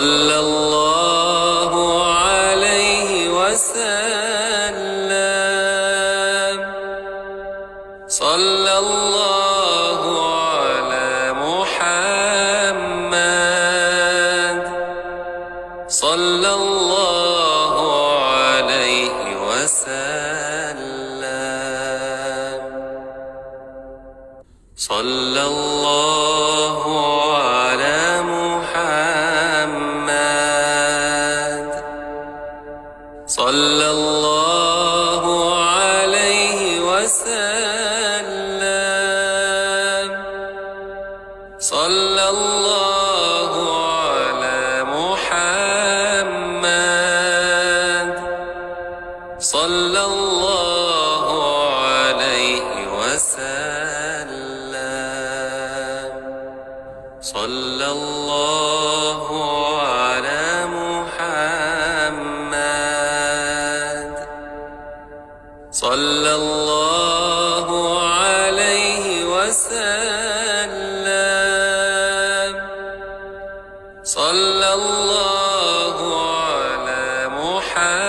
صلى الله عليه وسلم. صلى الله على محمد. صلى الله عليه وسلم. صلى الله على محمد. صلى الله عليه وسلم. صلى الله على محمد. صلى الله عليه وسلم. صلى الله على محمد. صلى الله عليه وسلم. صلى الله على محمد.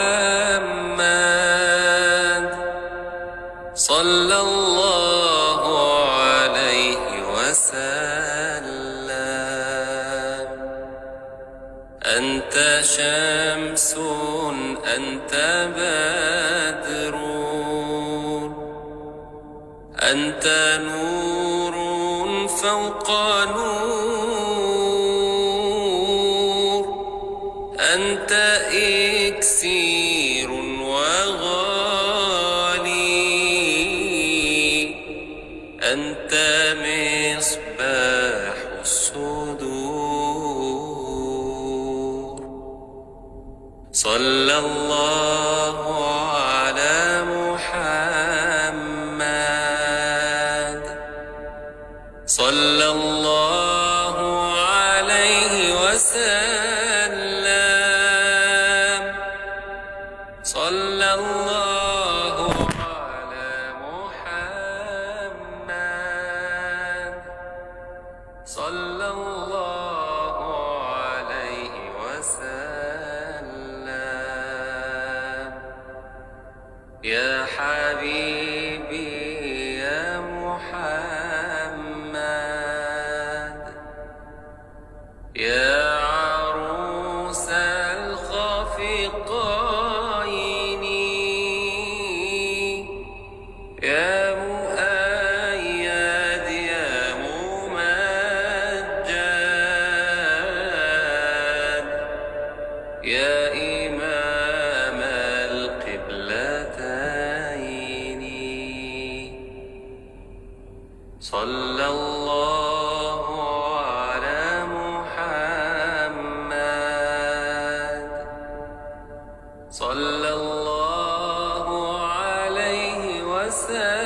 صلى الله عليه وسلم. أنت شمس أنت بدر، أنت نور فوق نور، أنت إكسير وغالي، أنت مصباح الصدور. صلى الله على محمد. صلى الله عليه وسلم. صلى الله على محمد. صلى الله عليه وسلم. يا حبيبي يا محمد، يا عروس الخفقين، يا مؤيد يا ممجد، يا إمام القبلتين. صلى الله على محمد. صلى الله عليه وسلم.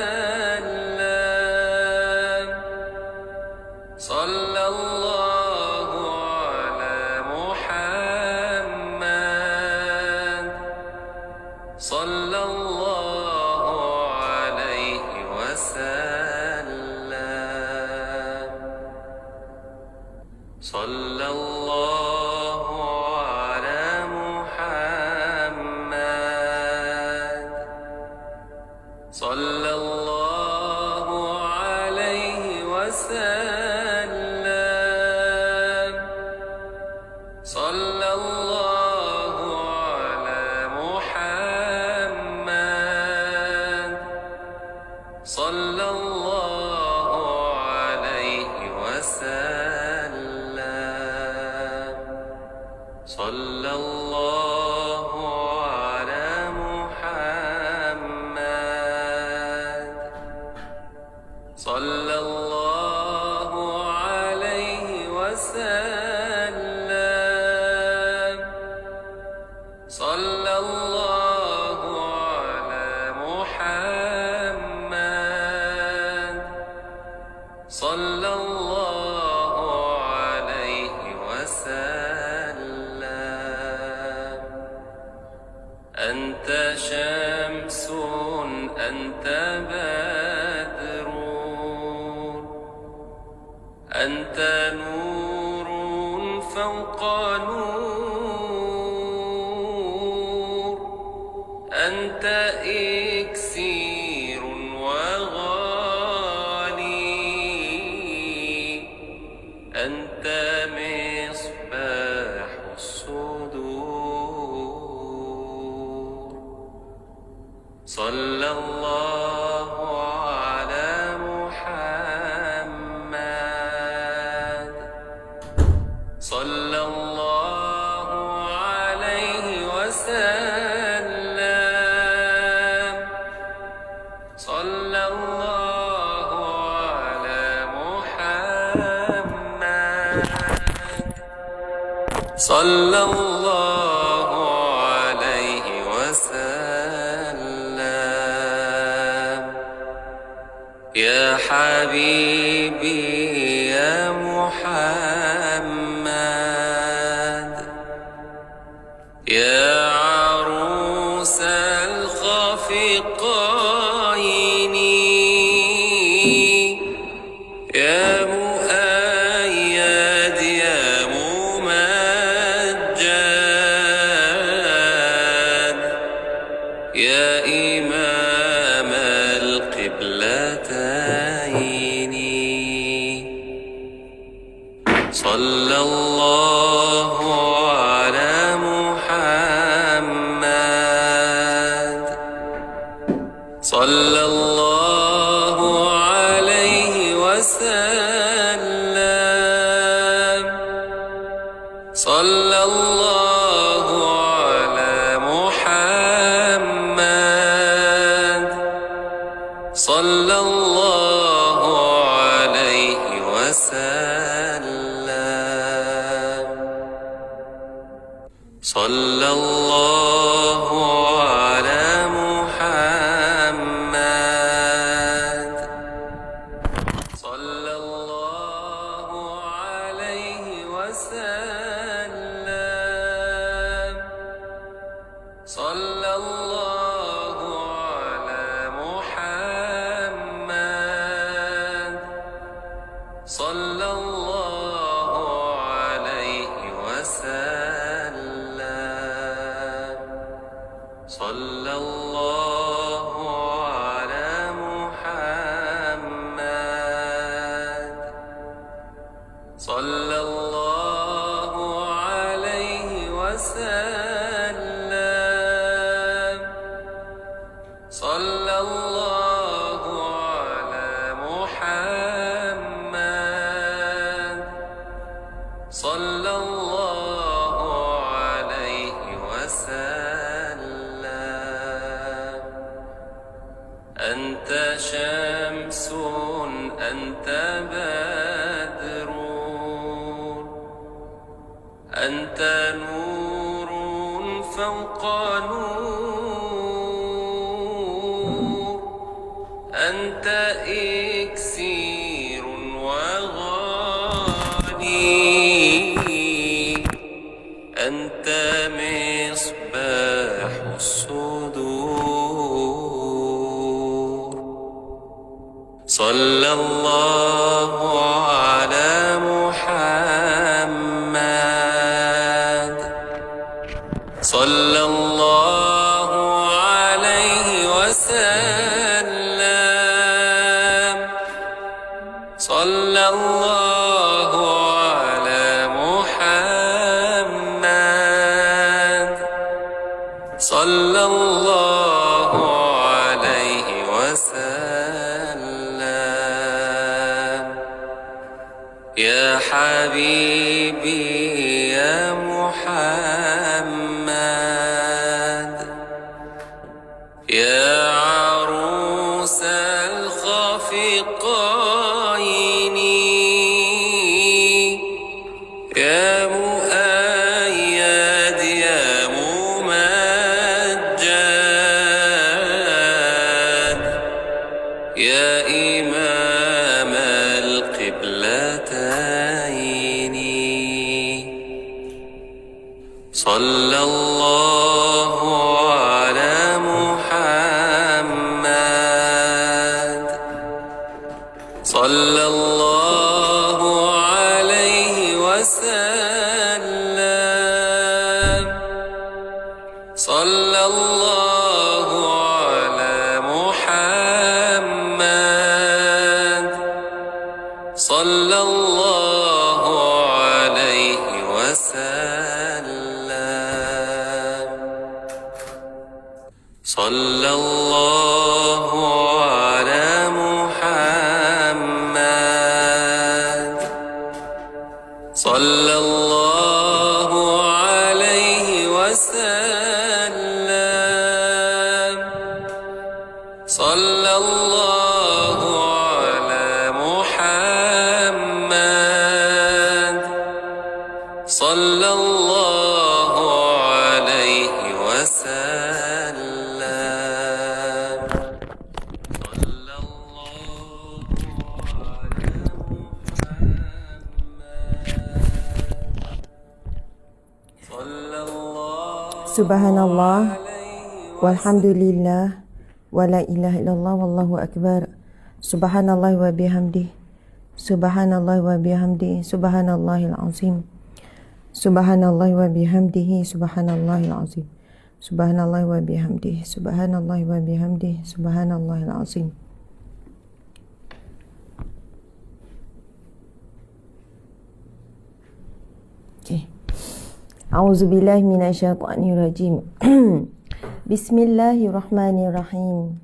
صلى الله على محمد. صلى الله عليه وسلم. صلى الله على محمد. صلى الله عليه وسلم. صلى الله على محمد. صلى الله عليه وسلم. صلى الله على محمد. صلى الله عليه وسلم. صلى الله على محمد. صلى الله عليه وسلم. أنت شمس أنت بدر، أنت نور فوق نور، أنت إكسير وغالي، أنت مصباح الصدور. صلى الله على محمد، صلى الله عليه وسلم، صلى الله على محمد، صلى الله عليه وسلم. يا حبيبي يا محمد، يا عروس الخفقين، يا مؤيد يا ممجد، يا إمام القبلتين. صلى الله على محمد، صلى الله عليه وسلم، صلى الله على محمد، صلى الله عليه وسلم. صلى الله على محمد، صلى الله عليه وسلم، صلى الله على محمد، صلى الله عليه وسلم. صلى الله على محمد، صلى الله عليه وسلم، صلى الله على محمد، صلى الله عليه وسلم. أنت شمس أنت بدر، أنت نور فوق نور، أنت إكسير وغالي، أنت مصباح الصدور. صلى الله على محمد، صلى الله عليه وسلم، صلى الله على محمد، صلى الله عليه وسلم. يا حبيبي يا محمد، يا عروس الخفقين، يا مؤيد يا ممجد، يا إمام القبلتين. صلى الله على محمد، صلى الله عليه وسلم، صلى الله على محمد صلى الله عليه وسلم صلى الله على محمد صلى الله عليه وسلم صلى الله على محمد صلى الله عليه وسلم صلى الله على محمد صلى الله Subhanallah, walhamdulillah, wala ilaha illallah, wallahu akbar. Subhanallah wa bihamdih, subhanallah wa bihamdih, subhanallahil azim. Subhanallah wa bihamdihi, subhanallahil azim. Subhanallah wa bihamdih, subhanallah wa bihamdih, subhanallahil azim. Okay. A'udzubillahi minasyaitonirrajim. Bismillahirrahmanirrahim.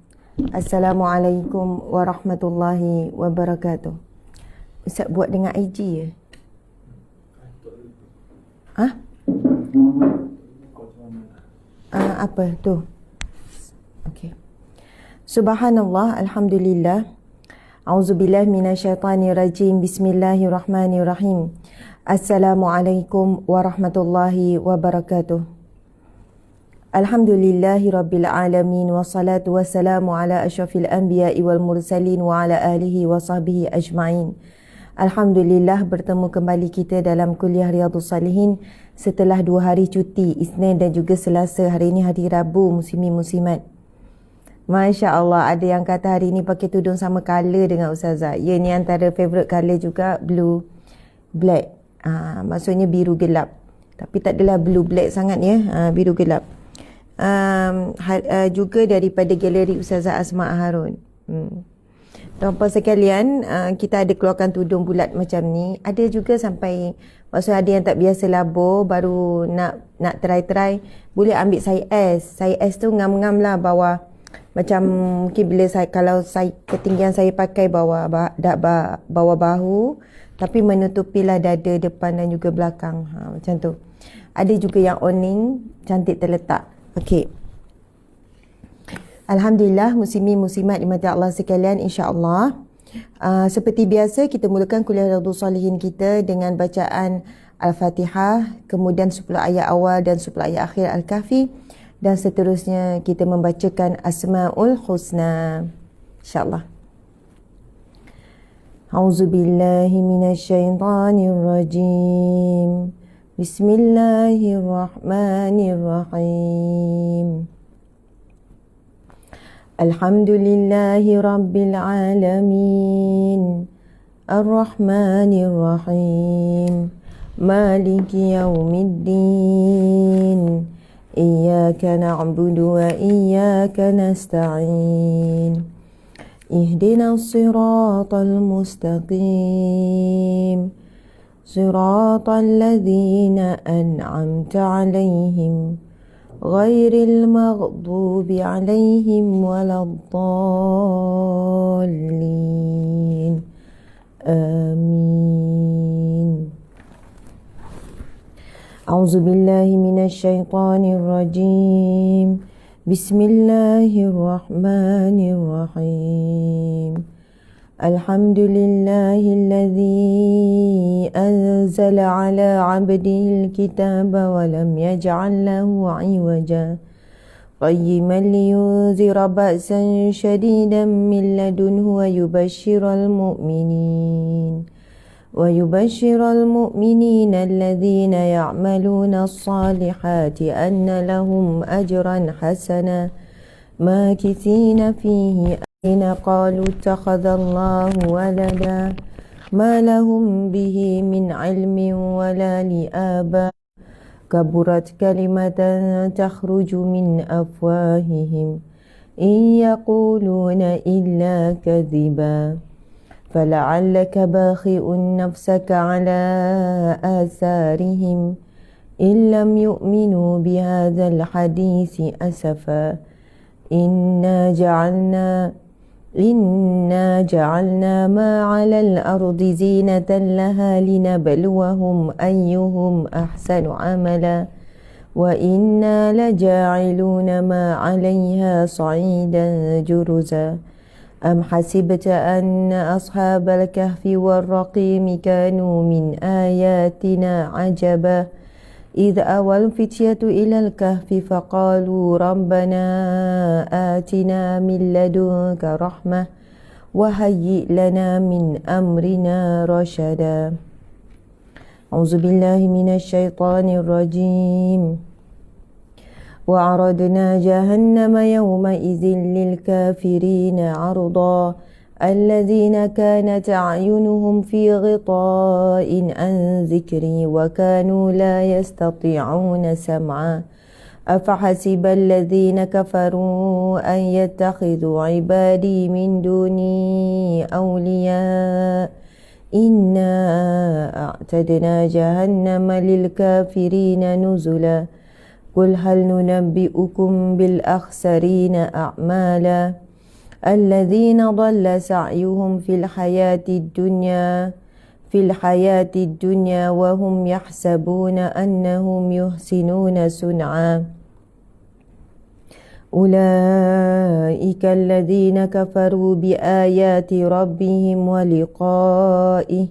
Assalamualaikum warahmatullahi wabarakatuh. Ustaz buat dengan IG ya? Ha? Apa tu? Okey. Subhanallah, alhamdulillah. A'udzubillahi minasyaitonirrajim. Bismillahirrahmanirrahim. Assalamualaikum warahmatullahi wabarakatuh. Alhamdulillahi rabbil alamin, wassalatu wassalamu ala asyrafil anbiya'i wal mursalin wa ala alihi wa sahbihi ajma'in. Alhamdulillah, bertemu kembali kita dalam kuliah Riyadhus Salihin setelah 2 hari cuti, Isnin dan juga Selasa. Hari ini hari Rabu, muslimin-muslimat. Masya Allah, ada yang kata hari ini pakai tudung sama colour dengan Ustazah. Ya, ni antara favourite colour juga, blue black. Maksudnya biru gelap. Tapi tak adalah blue black sangat ya, biru gelap. Juga daripada galeri Ustazah Asma Harun. Tuan-puan sekalian, kita ada keluarkan tudung bulat macam ni. Ada juga sampai, maksudnya ada yang tak biasa labur, baru nak try. Boleh ambil size S. Size S tu ngam-ngam lah bawah. Macam mungkin bila kalau ketinggian saya pakai bawah bahu, tapi menutupilah dada depan dan juga belakang. Macam tu. Ada juga yang owning, cantik terletak. Okey. Alhamdulillah, muslimin-muslimat dimati Allah sekalian, insya-Allah. Seperti biasa, kita mulakan kuliah Riyadhus Salihin kita dengan bacaan Al-Fatihah, kemudian 10 ayat awal dan 10 ayat akhir Al-Kahfi, dan seterusnya kita membacakan Asmaul Husna. InsyaAllah. A'udzubillahi minasyaitonirrajim. Bismillahirrahmanirrahim. Alhamdulillahi rabbil alamin. Ar-Rahmanir-Rahim. Maliki yaumiddin. Iyyaka na'budu wa iyyaka nasta'in. اهدنا الصراط المستقيم صراط الذين أنعمت عليهم غير المغضوب عليهم ولا الضالين آمين. أعوذ بالله من الشيطان الرجيم. Bismillahirrahmanirrahim. Alhamdulillahilladzi anzala ala 'abdihil kitaba wa lam yaj'al lahu 'iwaja qayyiman liyunzira ba'san shadidan min ladunhu wa yubashshiral mu'minin الذين يعملون الصالحات أن لهم أجرا حسنا ماكثين فيه أين قالوا اتخذ الله ولدا ما لهم به من علم ولا لآبائهم كبرت كلمة تخرج من أفواههم إن يقولون إلا كذبا فلعلك باخئ نفسك على آثارهم إن لم يؤمنوا بهذا الحديث أسفا إنا جعلنا ما على الأرض زينة لها لنبلوهم أيهم أحسن عملا وإنا لجاعلون ما عليها صعيدا جرزا أم حسبت أن أصحاب الكهف والرقيم كانوا من آياتنا عجبا إذ أوى الفتية إلى الكهف فقالوا ربنا آتنا من لدنك رحمة وهيئ لنا من أمرنا رشدا أعوذ بالله من الشيطان الرجيم وعرضنا جهنم يومئذ للكافرين عرضا الذين كانت أعينهم في غطاء عن ذكري وكانوا لا يستطيعون سمعا أفحسب الذين كفروا أن يتخذوا عبادي من دوني أولياء إنا أعتدنا جهنم للكافرين نزلا قل هل ننبئكم بالأخسرين أعمالا الذين ضل سعيهم في الحياة الدنيا وهم يحسبون أنهم يحسنون صنعا أولئك الذين كفروا بآيات ربهم ولقائه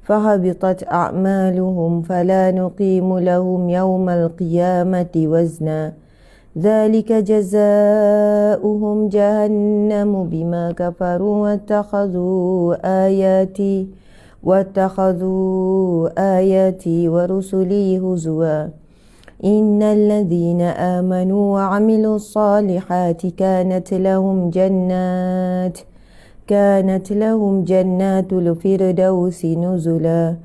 فهبطت أعمالهم فلا نقيم لهم يوم القيامة وزنا ذلك جزاؤهم جهنم بما كفروا واتخذوا آياتي ورسلي هزوا إن الذين آمنوا وعملوا الصالحات كانت لهم جنات الفردوس نزلا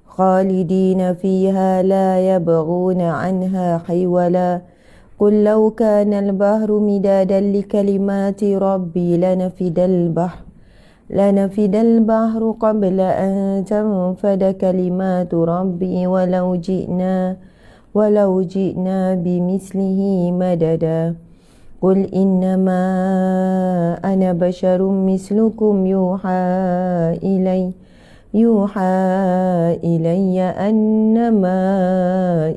خالدين فيها لا يبغون عنها حولا قل لو كان البحر مدادا لكلمات ربي لنفد البحر قبل أن تنفد كلمات ربي ولو جئنا بمثله مددا قل إنما أنا بشر مثلكم يوحى إلي أنما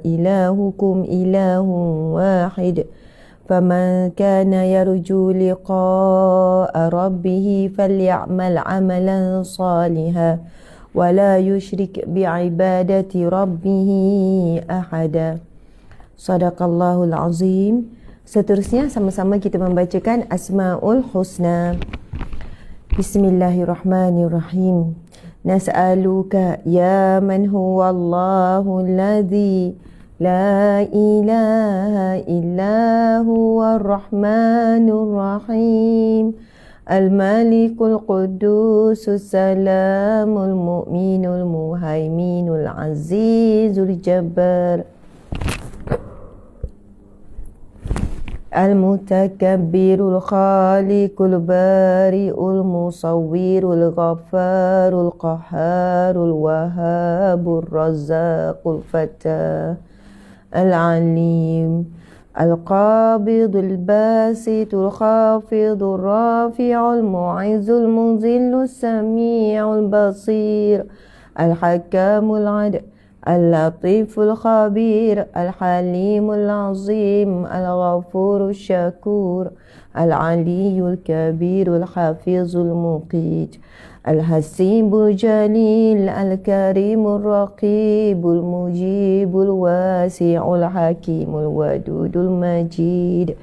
إلهكم إله واحد فمن كان يرجو لقاء ربه فليعمل عملا صالحا ولا يشرك بعبادة ربه أحدا. Sadaqallahul Azim. Seterusnya sama-sama kita membacakan Asmaul Husna. Bismillahirrahmanirrahim. Nas'aluka ya man huwa Allahu alladhi la ilaha illa huwa ar-rahmanur rahim al-malikul qudusus salamul mu'minul muhaiminul azizul jabbar al-mutakabbirul khaliqul bari'ul musawwirul ghaffarul qahharul wahhabur razzaqul fatah al-alim al-qabidul basitul khafidul rafi'ul mu'izzul muzillus sami'ul basir al-hakamul adl اللطيف الخبير الحليم العظيم الغفور الشكور العلي الكبير الحفيظ المقيت الحسيب الجليل الكريم الرقيب المجيب الواسع الحكيم الودود المجيد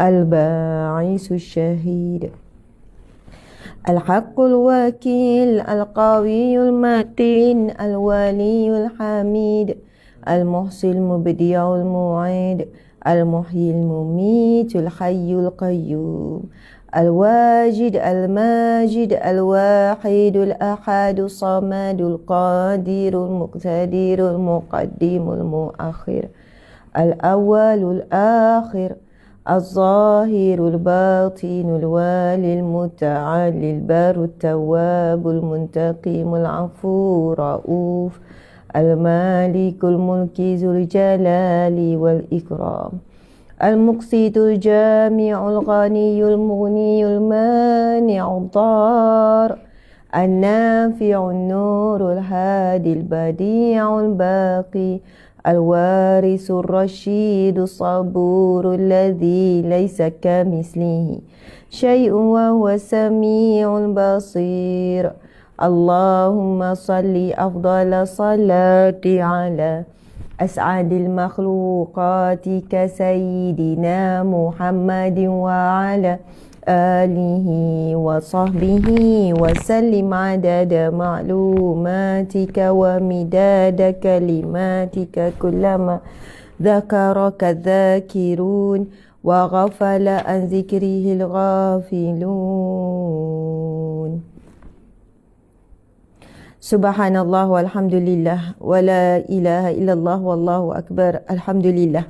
الباعث الشهيد الحق الوكيل القوي المتين الولي الحميد المحصي المبدع المعيد المحيي المميت الحي القيوم الواجد الماجد الواحد الأحد الصمد القادر المقتدر المقدم المؤخر الأول الآخر الظاهر الباطن الوالي المتعالي البر التواب المنتقم العفو الرؤوف المالك الملك ذو الجلال والإكرام المقسط الجامع الغني المغني المانع الضار النافع النور الهادي البديع الباقي الوارث الرشيد الصبور الذي ليس كمثله شيء وهو السميع البصير اللهم صل أفضل صلاة على أسعد المخلوقات كسيدنا محمد وعلى آله وصحبه وسلم عدد معلوماتك ومداد كلماتك كلما ذكرك الذاكرون وغفل عن ذكره الغافلون Subhanallah walhamdulillah wa la ilaha illallah wallahu akbar. Alhamdulillah.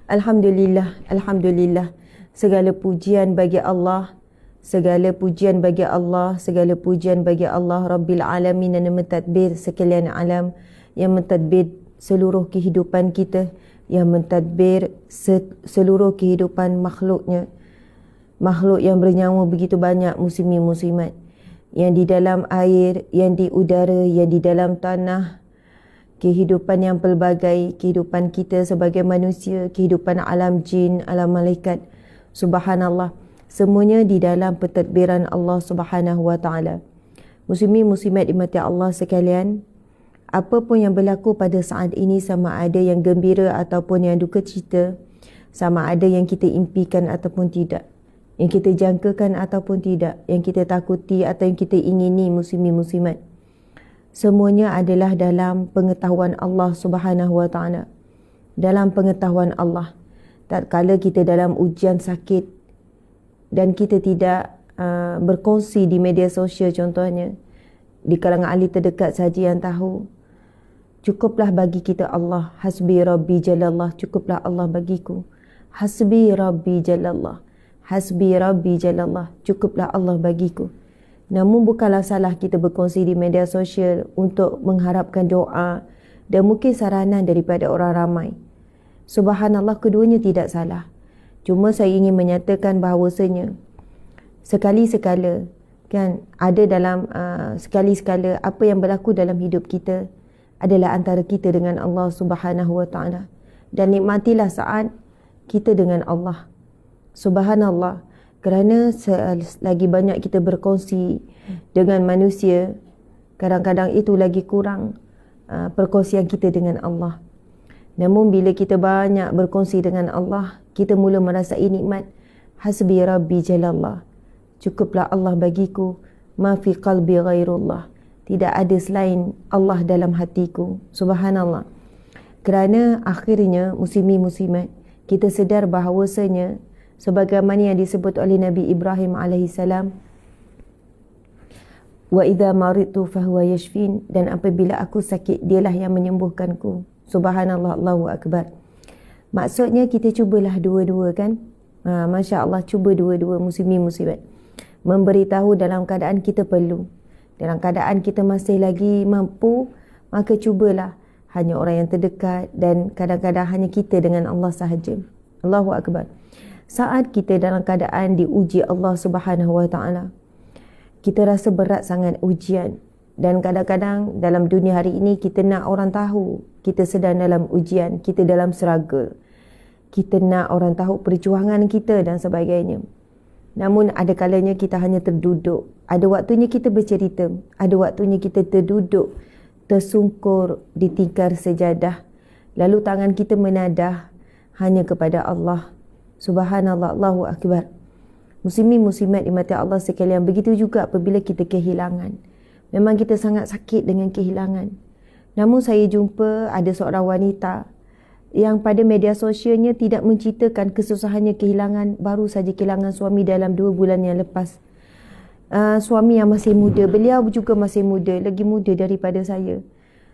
Alhamdulillah. Alhamdulillah. Segala pujian bagi Allah. Segala pujian bagi Allah. Segala pujian bagi Allah Rabbil Alamin yang mentadbir sekalian alam, yang mentadbir seluruh kehidupan kita, yang mentadbir seluruh kehidupan makhluknya. Makhluk yang bernyawa begitu banyak, muslimin muslimat, yang di dalam air, yang di udara, yang di dalam tanah, kehidupan yang pelbagai, kehidupan kita sebagai manusia, kehidupan alam jin, alam malaikat. Subhanallah, semuanya di dalam pentadbiran Allah Subhanahu wa taala. Muslimin muslimat dimati Allah sekalian, apa pun yang berlaku pada saat ini, sama ada yang gembira ataupun yang duka cita, sama ada yang kita impikan ataupun tidak, yang kita jangkakan ataupun tidak, yang kita takuti atau yang kita ingini, muslimin muslimat, semuanya adalah dalam pengetahuan Allah Subhanahu wa taala. Dalam pengetahuan Allah. Tatkala kita dalam ujian sakit dan kita tidak berkongsi di media sosial contohnya, di kalangan ahli terdekat saja yang tahu, cukuplah bagi kita Allah. Hasbi Rabbi Jalallah, cukuplah Allah bagiku. Hasbi Rabbi Jalallah, Hasbi Rabbi Jalallah, cukuplah Allah bagiku. Namun bukanlah salah kita berkongsi di media sosial untuk mengharapkan doa dan mungkin saranan daripada orang ramai. Subhanallah, keduanya tidak salah. Cuma saya ingin menyatakan bahawasanya sekali-sekala, kan, ada dalam sekali-sekala apa yang berlaku dalam hidup kita adalah antara kita dengan Allah Subhanahu wa taala. Dan nikmatilah saat kita dengan Allah. Subhanallah, kerana lagi banyak kita berkongsi dengan manusia, kadang-kadang itu lagi kurang perkongsian kita dengan Allah. Namun bila kita banyak berkongsi dengan Allah, kita mula merasai nikmat. Hasbi Rabbi Jalallah, cukuplah Allah bagiku. Ma fi qalbi ghairullah, tidak ada selain Allah dalam hatiku. Subhanallah. Kerana akhirnya muslimin muslimat, kita sedar bahawasanya sebagaimana yang disebut oleh Nabi Ibrahim alaihissalam, wa idza maridtu fahuwa yashfin, dan apabila aku sakit dialah yang menyembuhkanku. Subhanallah, Allahu akbar. Maksudnya kita cubalah dua-dua, kan, Masya Allah, cuba dua-dua, muslimin muslimat, memberitahu dalam keadaan kita perlu, dalam keadaan kita masih lagi mampu, maka cubalah hanya orang yang terdekat, dan kadang-kadang hanya kita dengan Allah sahaja. Allahu akbar. Saat kita dalam keadaan diuji Allah Subhanahu wa taala, kita rasa berat sangat ujian, dan kadang-kadang dalam dunia hari ini kita nak orang tahu kita sedang dalam ujian, kita dalam struggle, kita nak orang tahu perjuangan kita dan sebagainya. Namun ada kalanya kita hanya terduduk, ada waktunya kita bercerita, ada waktunya kita terduduk tersungkur di tikar sejadah, lalu tangan kita menadah hanya kepada Allah. Subhanallah, Allahu akbar. Muslimin muslimat dimati Allah sekalian, begitu juga apabila kita kehilangan. Memang kita sangat sakit dengan kehilangan. Namun saya jumpa ada seorang wanita yang pada media sosialnya tidak menceritakan kesusahannya kehilangan, baru saja kehilangan suami dalam 2 bulan yang lepas. Suami yang masih muda, beliau juga masih muda, lagi muda daripada saya.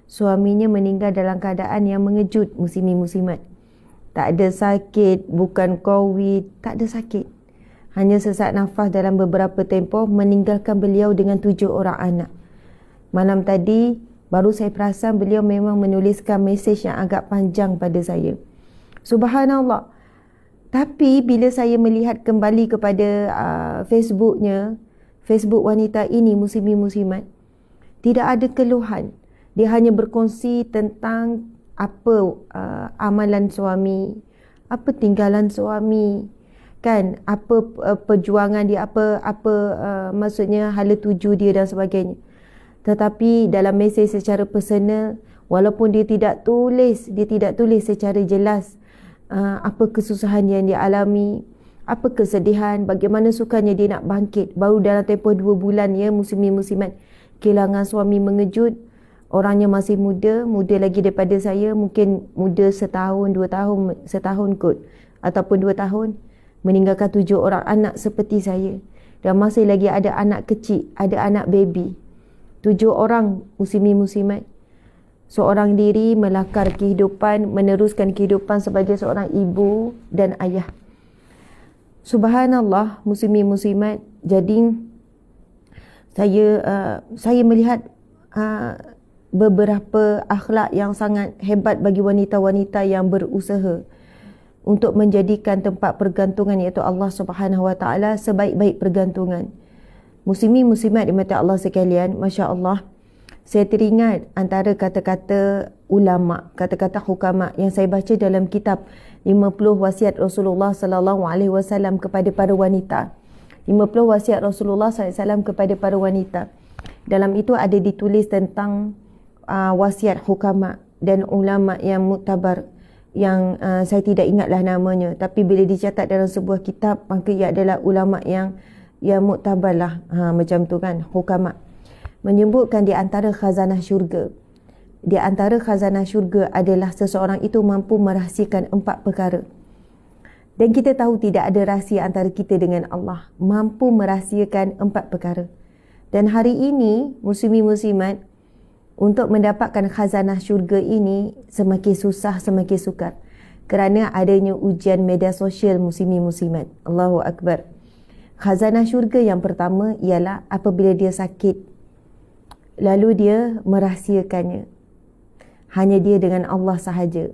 Suaminya meninggal dalam keadaan yang mengejut, muslimin muslimat. tak ada sakit, bukan COVID, tak ada sakit. Hanya sesak nafas dalam beberapa tempoh, meninggalkan beliau dengan 7 orang anak. Malam tadi baru saya perasan beliau memang menuliskan mesej yang agak panjang pada saya. Subhanallah. Tapi bila saya melihat kembali kepada Facebooknya, Facebook wanita ini, Muslimin-Muslimat, tidak ada keluhan. Dia hanya berkongsi tentang apa amalan suami, apa tinggalan suami, kan, apa perjuangan dia, maksudnya hala tuju dia dan sebagainya. Tetapi dalam mesej secara personal, walaupun dia tidak tulis secara jelas apa kesusahan yang dia alami, apa kesedihan, bagaimana sukanya dia nak bangkit. Baru dalam tempoh 2 bulan ya, muslimin-muslimat, kehilangan suami mengejut. Orangnya masih muda lagi daripada saya, mungkin muda setahun kot, ataupun 2 tahun, meninggalkan 7 orang anak seperti saya. Dan masih lagi ada anak kecil, ada anak baby. 7 orang muslimin-muslimat. Seorang diri melakar kehidupan, meneruskan kehidupan sebagai seorang ibu dan ayah. Subhanallah, muslimin-muslimat. Jadi saya melihat beberapa akhlak yang sangat hebat bagi wanita-wanita yang berusaha untuk menjadikan tempat pergantungan, iaitu Allah Subhanahu Wa Taala, sebaik-baik pergantungan. Muslimin-muslimat dimati Allah sekalian, masya-Allah. Saya teringat antara kata-kata ulama, kata-kata hukama yang saya baca dalam kitab 50 wasiat Rasulullah sallallahu alaihi wasallam kepada para wanita. 50 wasiat Rasulullah sallallahu alaihi wasallam kepada para wanita. Dalam itu ada ditulis tentang wasiat hukama dan ulama yang muktabar, yang saya tidak ingatlah namanya, tapi bila dicatat dalam sebuah kitab, maka ia adalah ulama yang muktabar lah, macam tu kan, hukama. Menyebutkan di antara khazanah syurga. Di antara khazanah syurga adalah seseorang itu mampu merahsiakan 4 perkara. Dan kita tahu tidak ada rahsia antara kita dengan Allah. Mampu merahsiakan 4 perkara. Dan hari ini, muslimin-muslimat, untuk mendapatkan khazanah syurga ini semakin susah, semakin sukar. Kerana adanya ujian media sosial, muslimin-muslimat. Allahu Akbar. Khazanah syurga yang pertama ialah apabila dia sakit, lalu dia merahsiakannya. Hanya dia dengan Allah sahaja.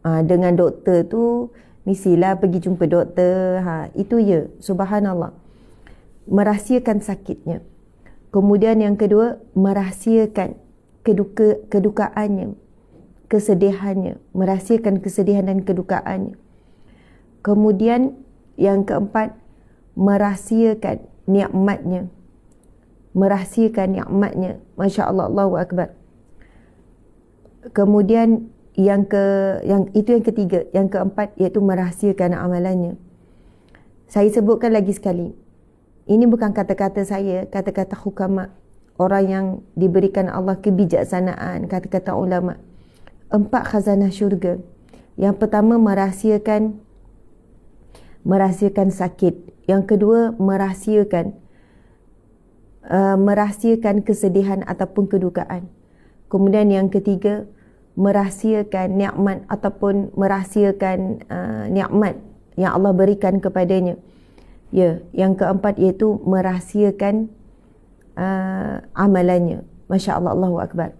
Dengan doktor tu, mestilah pergi jumpa doktor. Itu ya, subhanallah. Merahsiakan sakitnya. Kemudian yang kedua, merahsiakan kedukaannya, kesedihannya. Merahsiakan kesedihan dan kedukaannya. Kemudian yang keempat, merahsiakan nikmatnya. Merahsiakan nikmatnya. Masya Allah, Allahu Akbar. Kemudian yang ketiga. Yang keempat iaitu merahsiakan amalannya. Saya sebutkan lagi sekali. Ini bukan kata-kata saya, kata-kata hukama, orang yang diberikan Allah kebijaksanaan, kata-kata ulama. 4 khazanah syurga. Yang pertama, merahsiakan sakit. Yang kedua, merahsiakan kesedihan ataupun kedukaan. Kemudian yang ketiga, merahsiakan nikmat ataupun merahsiakan nikmat yang Allah berikan kepadanya. Ya, yang keempat iaitu merahsiakan amalannya. Masya Allah, Allahu Akbar.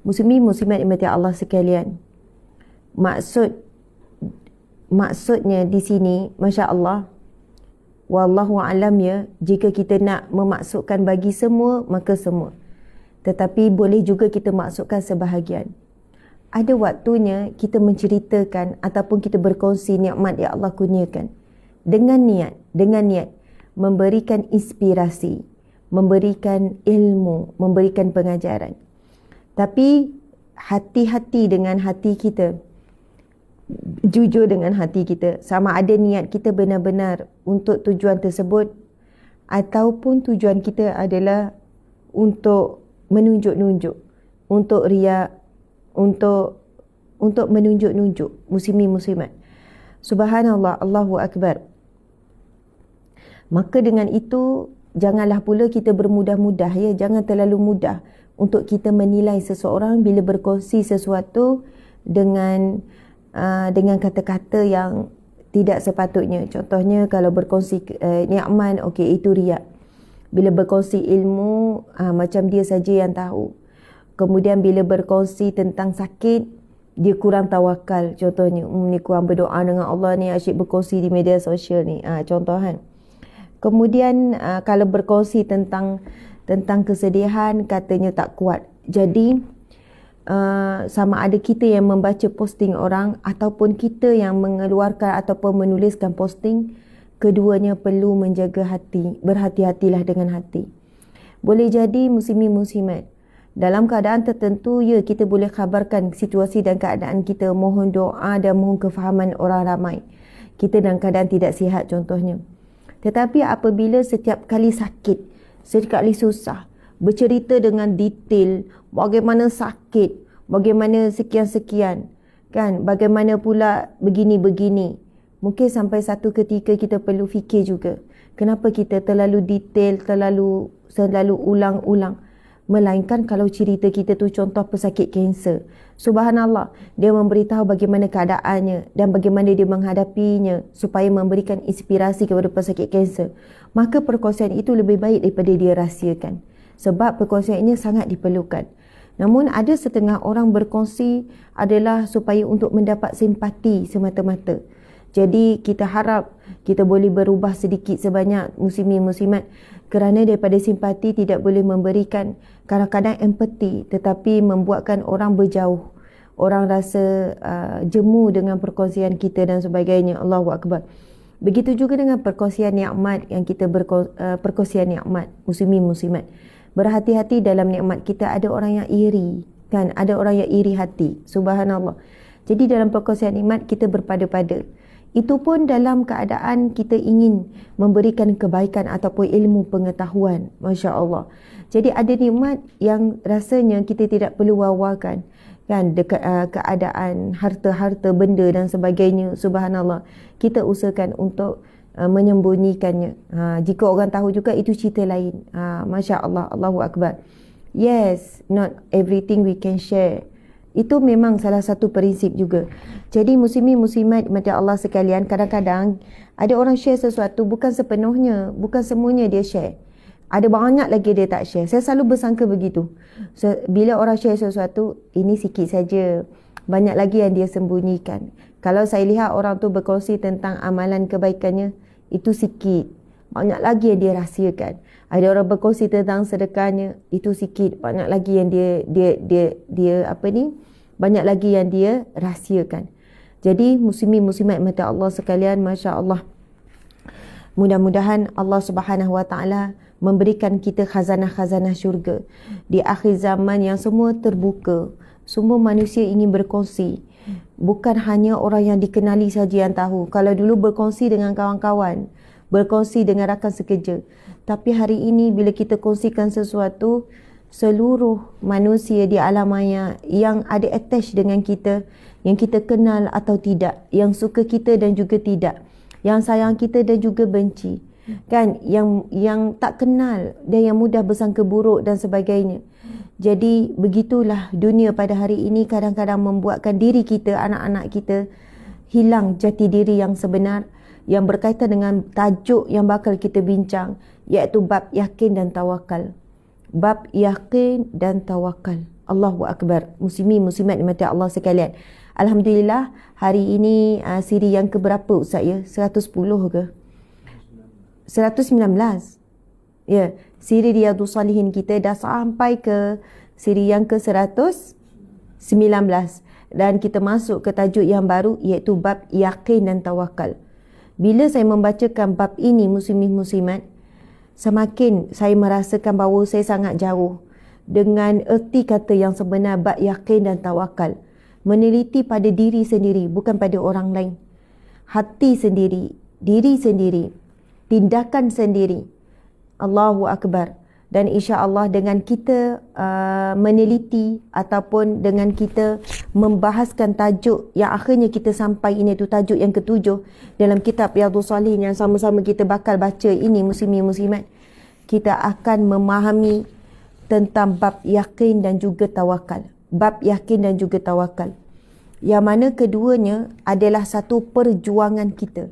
Muslimin-muslimat dimati Allah sekalian. Maksudnya di sini, Masya Allah, wallahu alam ya, jika kita nak memaksudkan bagi semua, maka semua. Tetapi boleh juga kita maksudkan sebahagian. Ada waktunya kita menceritakan ataupun kita berkongsi nikmat yang Allah kurniakan. Dengan niat memberikan inspirasi, memberikan ilmu, memberikan pengajaran. Tapi hati-hati dengan hati kita. Jujur dengan hati kita, sama ada niat kita benar-benar untuk tujuan tersebut ataupun tujuan kita adalah untuk menunjuk-nunjuk, untuk riak, untuk menunjuk-nunjuk. Muslimin-muslimat, subhanallah, Allahu Akbar. Maka dengan itu janganlah pula kita bermudah-mudah, ya, jangan terlalu mudah untuk kita menilai seseorang bila berkongsi sesuatu dengan dengan kata-kata yang tidak sepatutnya. Contohnya kalau berkongsi nikmat, okey, itu riak. Bila berkongsi ilmu, macam dia saja yang tahu. Kemudian bila berkongsi tentang sakit, dia kurang tawakal. Contohnya, ni kurang berdoa dengan Allah ni, asyik berkongsi di media sosial ni. Contoh kan. Kemudian kalau berkongsi tentang kesedihan, katanya tak kuat. Jadi sama ada kita yang membaca posting orang ataupun kita yang mengeluarkan ataupun menuliskan posting, keduanya perlu menjaga hati. Berhati-hatilah dengan hati. Boleh jadi muslimin-muslimat, dalam keadaan tertentu, ya, kita boleh khabarkan situasi dan keadaan kita, mohon doa dan mohon kefahaman orang ramai. Kita dalam keadaan tidak sihat contohnya. Tetapi apabila setiap kali sakit, setiap kali susah, bercerita dengan detail bagaimana sakit, bagaimana sekian-sekian, kan, bagaimana pula begini-begini, mungkin sampai satu ketika kita perlu fikir juga, kenapa kita terlalu detail, selalu ulang-ulang. Melainkan kalau cerita kita tu contoh pesakit kanser, subhanallah, dia memberitahu bagaimana keadaannya dan bagaimana dia menghadapinya supaya memberikan inspirasi kepada pesakit kanser, maka perkongsian itu lebih baik daripada dia rahsiakan, sebab perkongsian ini sangat diperlukan. Namun ada setengah orang berkongsi adalah supaya untuk mendapat simpati semata-mata. Jadi kita harap kita boleh berubah sedikit sebanyak, muslimin-muslimat, kerana daripada simpati tidak boleh memberikan kadang-kadang empati, tetapi membuatkan orang berjauh. Orang rasa jemu dengan perkongsian kita dan sebagainya. Allahu Akbar. Begitu juga dengan perkongsian nikmat yang kita perkongsian nikmat, muslimin-muslimat. Berhati-hati dalam nikmat kita, ada orang yang iri, kan? Ada orang yang iri hati. Subhanallah. Jadi dalam perkongsian nikmat kita berpada-pada. Itu pun dalam keadaan kita ingin memberikan kebaikan ataupun ilmu pengetahuan. Masya Allah. Jadi ada nikmat yang rasanya kita tidak perlu wawarkan, kan, dekat keadaan harta-harta, benda dan sebagainya. Subhanallah. Kita usahakan untuk menyembunyikannya. Jika orang tahu juga, itu cerita lain. Masya Allah. Allahu Akbar. Yes, not everything we can share. Itu memang salah satu prinsip juga. Jadi muslimin-muslimat mati Allah sekalian, kadang-kadang ada orang share sesuatu bukan sepenuhnya, bukan semuanya dia share. Ada banyak lagi dia tak share. Saya selalu bersangka begitu. Bila orang share sesuatu, ini sikit saja, banyak lagi yang dia sembunyikan. Kalau saya lihat orang tu berkongsi tentang amalan kebaikannya, itu sikit, banyak lagi yang dia rahsiakan. Ada orang berkongsi tentang sedekahnya, itu sikit, banyak lagi yang dia apa ni, banyak lagi yang dia rahsiakan. Jadi muslimin-muslimat mata Allah sekalian, Masya Allah, mudah-mudahan Allah Subhanahu Wa Taala memberikan kita khazanah-khazanah syurga di akhir zaman yang semua terbuka. Semua manusia ingin berkongsi. Bukan hanya orang yang dikenali saja yang tahu. Kalau dulu berkongsi dengan kawan-kawan, berkongsi dengan rakan sekerja. Tapi hari ini bila kita kongsikan sesuatu, seluruh manusia di alam maya yang ada attach dengan kita, yang kita kenal atau tidak, yang suka kita dan juga tidak, yang sayang kita dan juga benci, kan, yang tak kenal dan yang mudah bersangka buruk dan sebagainya. Jadi begitulah dunia pada hari ini kadang-kadang membuatkan diri kita, anak-anak kita, hilang jati diri yang sebenar, yang berkaitan dengan tajuk yang bakal kita bincang, iaitu bab yakin dan tawakal. Bab yakin dan tawakal. Allahu Akbar. Muslimin muslimat dimati Allah sekalian. Alhamdulillah, hari ini siri yang keberapa Ustaz ya? 110 ke? 119. Ya, siri Riyadhus Salihin kita dah sampai ke siri yang ke-119. Dan kita masuk ke tajuk yang baru, iaitu bab yakin dan tawakal. Bila saya membacakan bab ini, muslimin muslimat, semakin saya merasakan bahawa saya sangat jauh dengan erti kata yang sebenar bab yakin dan tawakal. Meneliti pada diri sendiri, bukan pada orang lain. Hati sendiri, diri sendiri, tindakan sendiri. Allahu Akbar. Dan insya-Allah dengan kita meneliti ataupun dengan kita membahaskan tajuk yang akhirnya kita sampai ini, tu tajuk yang ke-7 dalam kitab Riyadhus Salihin yang sama-sama kita bakal baca ini, muslimin muslimat, kita akan memahami tentang bab yakin dan juga tawakal. Bab yakin dan juga tawakal. yang mana keduanya adalah satu perjuangan kita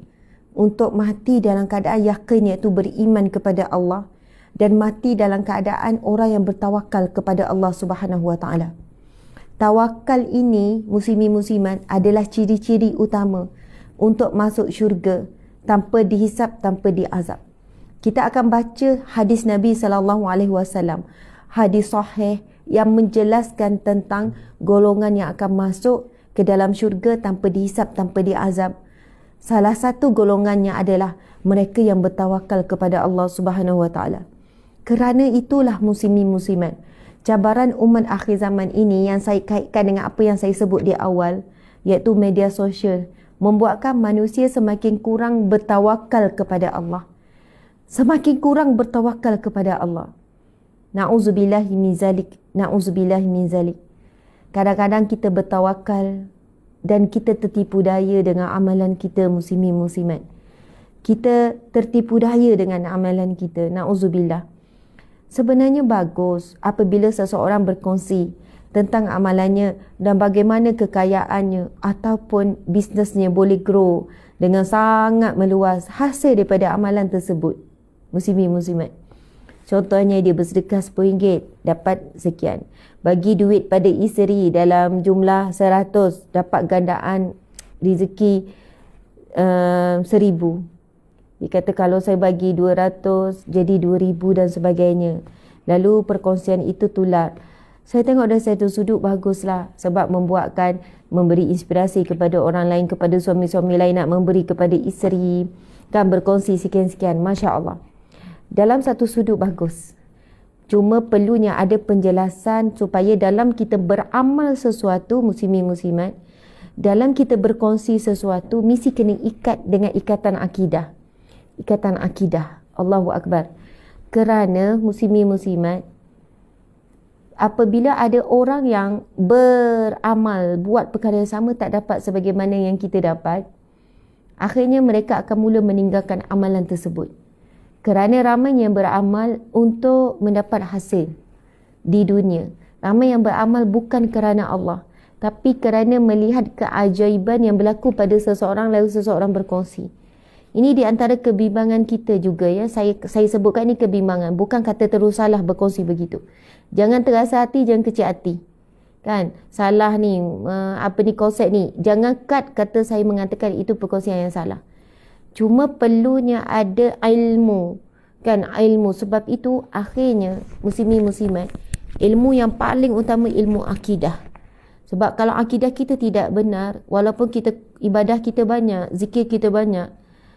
untuk mati dalam keadaan yakin, iaitu beriman kepada Allah, dan mati dalam keadaan orang yang bertawakal kepada Allah Subhanahu Wa Taala. Tawakal ini, muslimin-muslimat, adalah ciri-ciri utama untuk masuk syurga tanpa dihisap, tanpa diazab. Kita akan baca hadis Nabi SAW, hadis sahih yang menjelaskan tentang golongan yang akan masuk ke dalam syurga tanpa dihisap, tanpa diazab. Salah satu golongannya adalah mereka yang bertawakal kepada Allah Subhanahu Wa Taala. Kerana itulah muslimin-muslimat, cabaran umat akhir zaman ini yang saya kaitkan dengan apa yang saya sebut di awal, iaitu media sosial, membuatkan manusia semakin kurang bertawakal kepada Allah. Semakin kurang bertawakal kepada Allah. Na'udzubillahi min zalik. Na'udzubillahi min zalik. Kadang-kadang kita bertawakal dan kita tertipu daya dengan amalan kita, muslimin-muslimat. Kita tertipu daya dengan amalan kita. Na'udzubillah. Sebenarnya bagus apabila seseorang berkongsi tentang amalannya dan bagaimana kekayaannya ataupun bisnesnya boleh grow dengan sangat meluas hasil daripada amalan tersebut. Muslimin-muslimat. Contohnya dia bersedekah RM10 dapat sekian. Bagi duit pada isteri dalam jumlah 100 dapat gandaan rezeki 1,000. Dia kata kalau saya bagi 200 jadi 2,000 dan sebagainya. Lalu perkongsian itu tular. Saya tengok dari satu sudut baguslah, sebab memberi inspirasi kepada orang lain, kepada suami-suami lain nak memberi kepada isteri, kan berkongsi sekian-sekian. Masya Allah. Dalam satu sudut bagus. Cuma perlunya ada penjelasan supaya dalam kita beramal sesuatu, muslimin-muslimat, dalam kita berkongsi sesuatu, mesti kena ikat dengan ikatan akidah. Ikatan akidah. Allahu Akbar. Kerana muslimin-muslimat, apabila ada orang yang beramal, buat perkara yang sama tak dapat sebagaimana yang kita dapat, akhirnya mereka akan mula meninggalkan amalan tersebut. Kerana ramai yang beramal untuk mendapat hasil di dunia. Ramai yang beramal bukan kerana Allah, tapi kerana melihat keajaiban yang berlaku pada seseorang lalu seseorang berkongsi. Ini di antara kebimbangan kita juga ya. Saya sebutkan ini kebimbangan. Bukan kata terus salah berkongsi begitu. Jangan terasa hati, jangan kecil hati. Kan? Salah ni, konsep ni. Jangan kata saya mengatakan itu perkongsian yang salah. Cuma perlunya ada ilmu. Kan? Ilmu. Sebab itu akhirnya muslimin-muslimat, ilmu yang paling utama ilmu akidah. Sebab kalau akidah kita tidak benar, walaupun kita ibadah kita banyak, zikir kita banyak,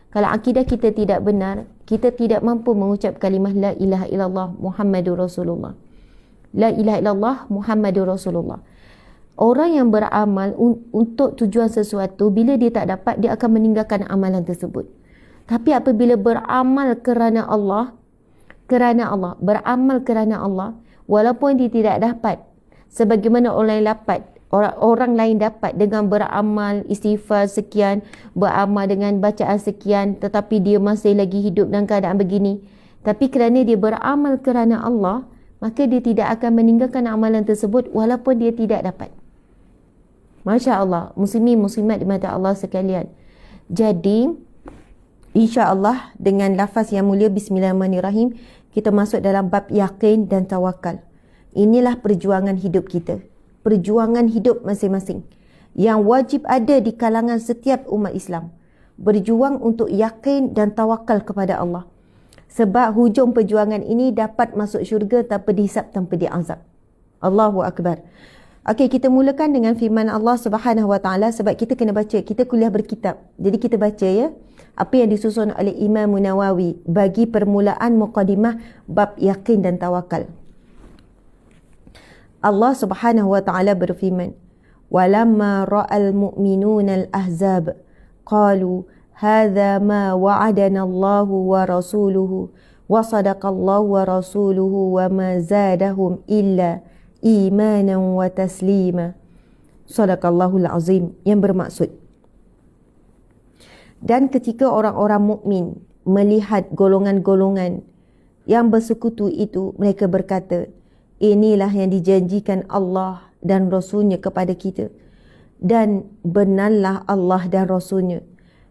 kalau akidah kita tidak benar, kita tidak mampu mengucap kalimah La ilaha illallah Muhammadur Rasulullah. La ilaha illallah Muhammadur Rasulullah. Orang yang beramal untuk tujuan sesuatu, bila dia tak dapat, dia akan meninggalkan amalan tersebut. Tapi apabila beramal kerana Allah, beramal kerana Allah, walaupun dia tidak dapat, sebagaimana orang lain dapat, orang lain dapat dengan beramal istighfar sekian, beramal dengan bacaan sekian, tetapi dia masih lagi hidup dalam keadaan begini. Tapi kerana dia beramal kerana Allah, maka dia tidak akan meninggalkan amalan tersebut walaupun dia tidak dapat. Masya Allah, muslimin muslimat di mata Allah sekalian. Jadi, insya Allah dengan lafaz yang mulia Bismillahirrahmanirrahim, kita masuk dalam bab yakin dan tawakal. Inilah perjuangan hidup kita. Perjuangan hidup masing-masing yang wajib ada di kalangan setiap umat Islam. Berjuang untuk yakin dan tawakal kepada Allah. Sebab hujung perjuangan ini dapat masuk syurga tanpa dihisap, tanpa diazab. Allahu Akbar. Okey, kita mulakan dengan firman Allah Subhanahu Wa Taala, sebab kita kena baca. Kita kuliah berkitab. Jadi kita baca ya. Apa yang disusun oleh Imam Nawawi bagi permulaan muqaddimah bab yakin dan tawakal. Allah Subhanahu Wa Taala berfirman, "Walamma ra'al mu'minuna al-ahzab qalu hadza ma wa'adana Allahu wa rasuluhu wa sadaqallahu wa rasuluhu wa ma zadahum illa imanan wa taslima." Sadaqallahul azim, yang bermaksud, dan ketika orang-orang mukmin melihat golongan-golongan yang bersekutu itu, mereka berkata, inilah yang dijanjikan Allah dan Rasulnya kepada kita, dan benarlah Allah dan Rasulnya,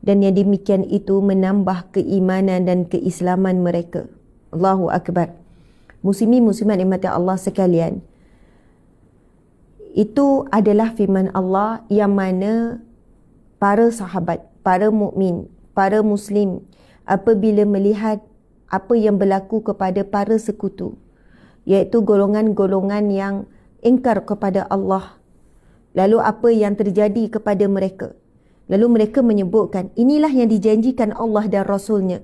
dan yang demikian itu menambah keimanan dan keislaman mereka. Allahu Akbar. Muslimin muslimat dimati Allah sekalian, itu adalah firman Allah yang mana para sahabat, para mukmin, para muslim apabila melihat apa yang berlaku kepada para sekutu, iaitu golongan-golongan yang ingkar kepada Allah, lalu apa yang terjadi kepada mereka, lalu mereka menyebutkan inilah yang dijanjikan Allah dan Rasulnya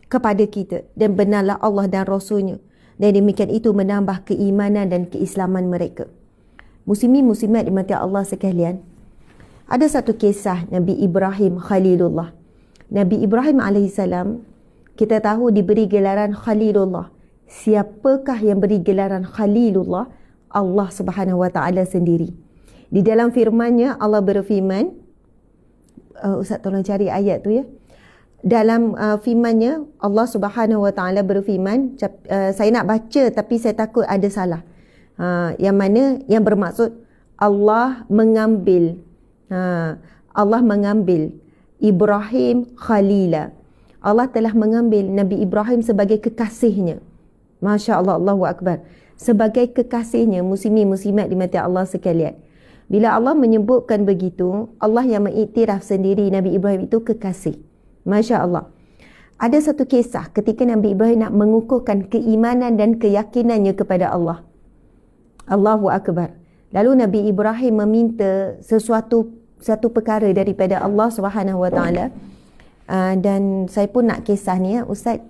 kepada kita, dan benarlah Allah dan Rasulnya, dan demikian itu menambah keimanan dan keislaman mereka. Muslimin muslimat dimati Allah sekalian, ada satu kisah Nabi Ibrahim Khalilullah. Nabi Ibrahim AS, kita tahu diberi gelaran Khalilullah. Siapakah yang beri gelaran Khalilullah? Allah Subhanahu Wa Taala sendiri. Di dalam firman-Nya Allah berfirman, Ustaz tolong cari ayat tu ya. Dalam firman-Nya Allah Subhanahu Wa Taala berfirman, saya nak baca tapi saya takut ada salah. Yang mana yang bermaksud Allah mengambil Ibrahim Khalila. Allah telah mengambil Nabi Ibrahim sebagai kekasihnya. Masya Allah, Allahu Akbar. Sebagai kekasihnya. Muslimin muslimat dimati Allah sekalian. Bila Allah menyebutkan begitu, Allah yang mengiktiraf sendiri Nabi Ibrahim itu kekasih. Masya Allah. Ada satu kisah ketika Nabi Ibrahim nak mengukuhkan keimanan dan keyakinannya kepada Allah. Allahu Akbar. Lalu Nabi Ibrahim meminta satu perkara daripada Allah Subhanahu Wa Taala. Dan saya pun nak kisah ni ya, Ustaz.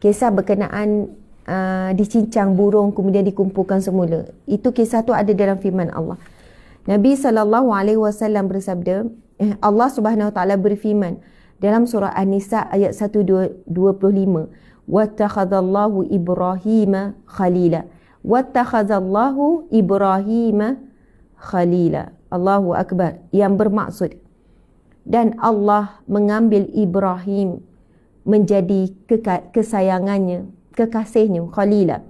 Kisah berkenaan dicincang burung kemudian dikumpulkan semula. Itu kisah tu ada dalam firman Allah. Nabi SAW bersabda, Allah Subhanahu Wa Taala berfirman dalam surah An-Nisa ayat 125, wattakhadallahu Ibrahima khalila. Wattakhadallahu Ibrahima khalila. Allahu Akbar. Yang bermaksud, dan Allah mengambil Ibrahim menjadi kesayangannya, kekasihnya, khalila.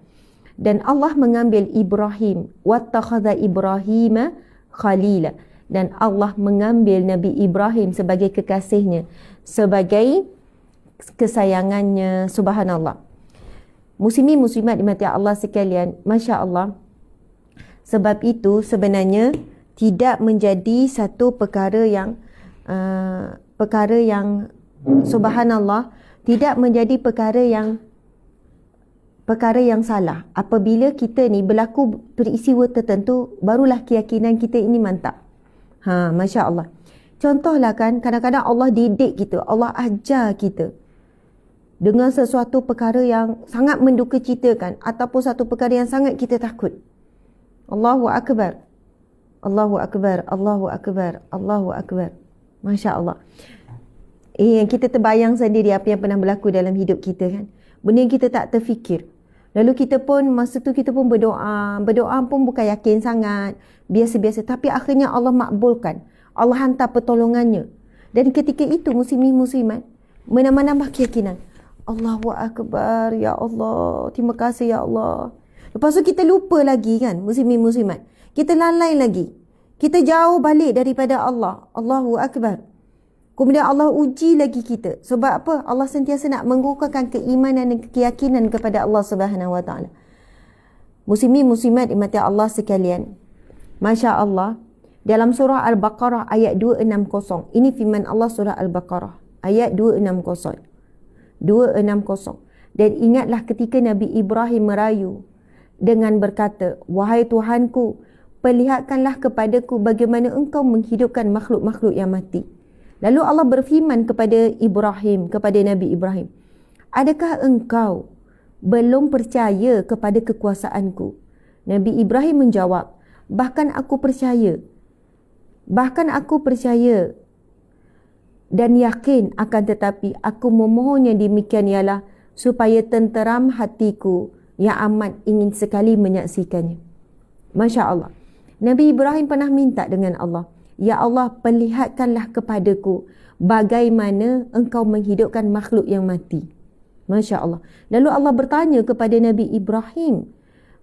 Dan Allah mengambil Ibrahim, wattakhadha Ibrahima khalila. Dan Allah mengambil Nabi Ibrahim sebagai kekasihnya, sebagai kesayangannya. Subhanallah. Muslimin muslimat dimati Allah sekalian, Masya Allah. Sebab itu sebenarnya tidak menjadi satu perkara yang subhanallah, tidak menjadi perkara yang salah. Apabila kita ni berlaku peristiwa tertentu, barulah keyakinan kita ini mantap. Masya Allah. Contohlah kan, kadang-kadang Allah didik kita, Allah ajar kita dengan sesuatu perkara yang sangat mendukacitakan ataupun satu perkara yang sangat kita takut. Allahu Akbar. Allahu Akbar. Allahu Akbar. Allahu Akbar. Masya Allah. Yang kita terbayang sendiri apa yang pernah berlaku dalam hidup kita kan. Benda yang kita tak terfikir. Lalu kita pun, masa tu kita pun berdoa. Berdoa pun bukan yakin sangat. Biasa-biasa. Tapi akhirnya Allah makbulkan. Allah hantar pertolongannya. Dan ketika itu muslimin muslimat menambah keyakinan. Allahu Akbar. Ya Allah. Terima kasih ya Allah. Lepas tu kita lupa lagi kan muslimin muslimat. Kita lalai lagi. Kita jauh balik daripada Allah. Allahu Akbar. Kemudian Allah uji lagi kita. Sebab apa? Allah sentiasa nak mengukuhkan keimanan dan keyakinan kepada Allah Subhanahu Wa Taala. Muslimin muslimat dimati Allah sekalian. Masya Allah. Dalam surah Al-Baqarah ayat 260. Ini firman Allah surah Al-Baqarah. Ayat 260. 260. Dan ingatlah ketika Nabi Ibrahim merayu dengan berkata, wahai Tuhanku, perlihatkanlah kepadaku bagaimana engkau menghidupkan makhluk-makhluk yang mati. Lalu Allah berfirman kepada Ibrahim, kepada Nabi Ibrahim, adakah engkau belum percaya kepada kekuasaanku? Nabi Ibrahim menjawab, bahkan aku percaya dan yakin, akan tetapi aku memohon yang demikian ialah supaya tenteram hatiku yang amat ingin sekali menyaksikannya. Masya Allah. Nabi Ibrahim pernah minta dengan Allah, ya Allah, perlihatkanlah kepadaku bagaimana engkau menghidupkan makhluk yang mati. Masya Allah. Lalu Allah bertanya kepada Nabi Ibrahim,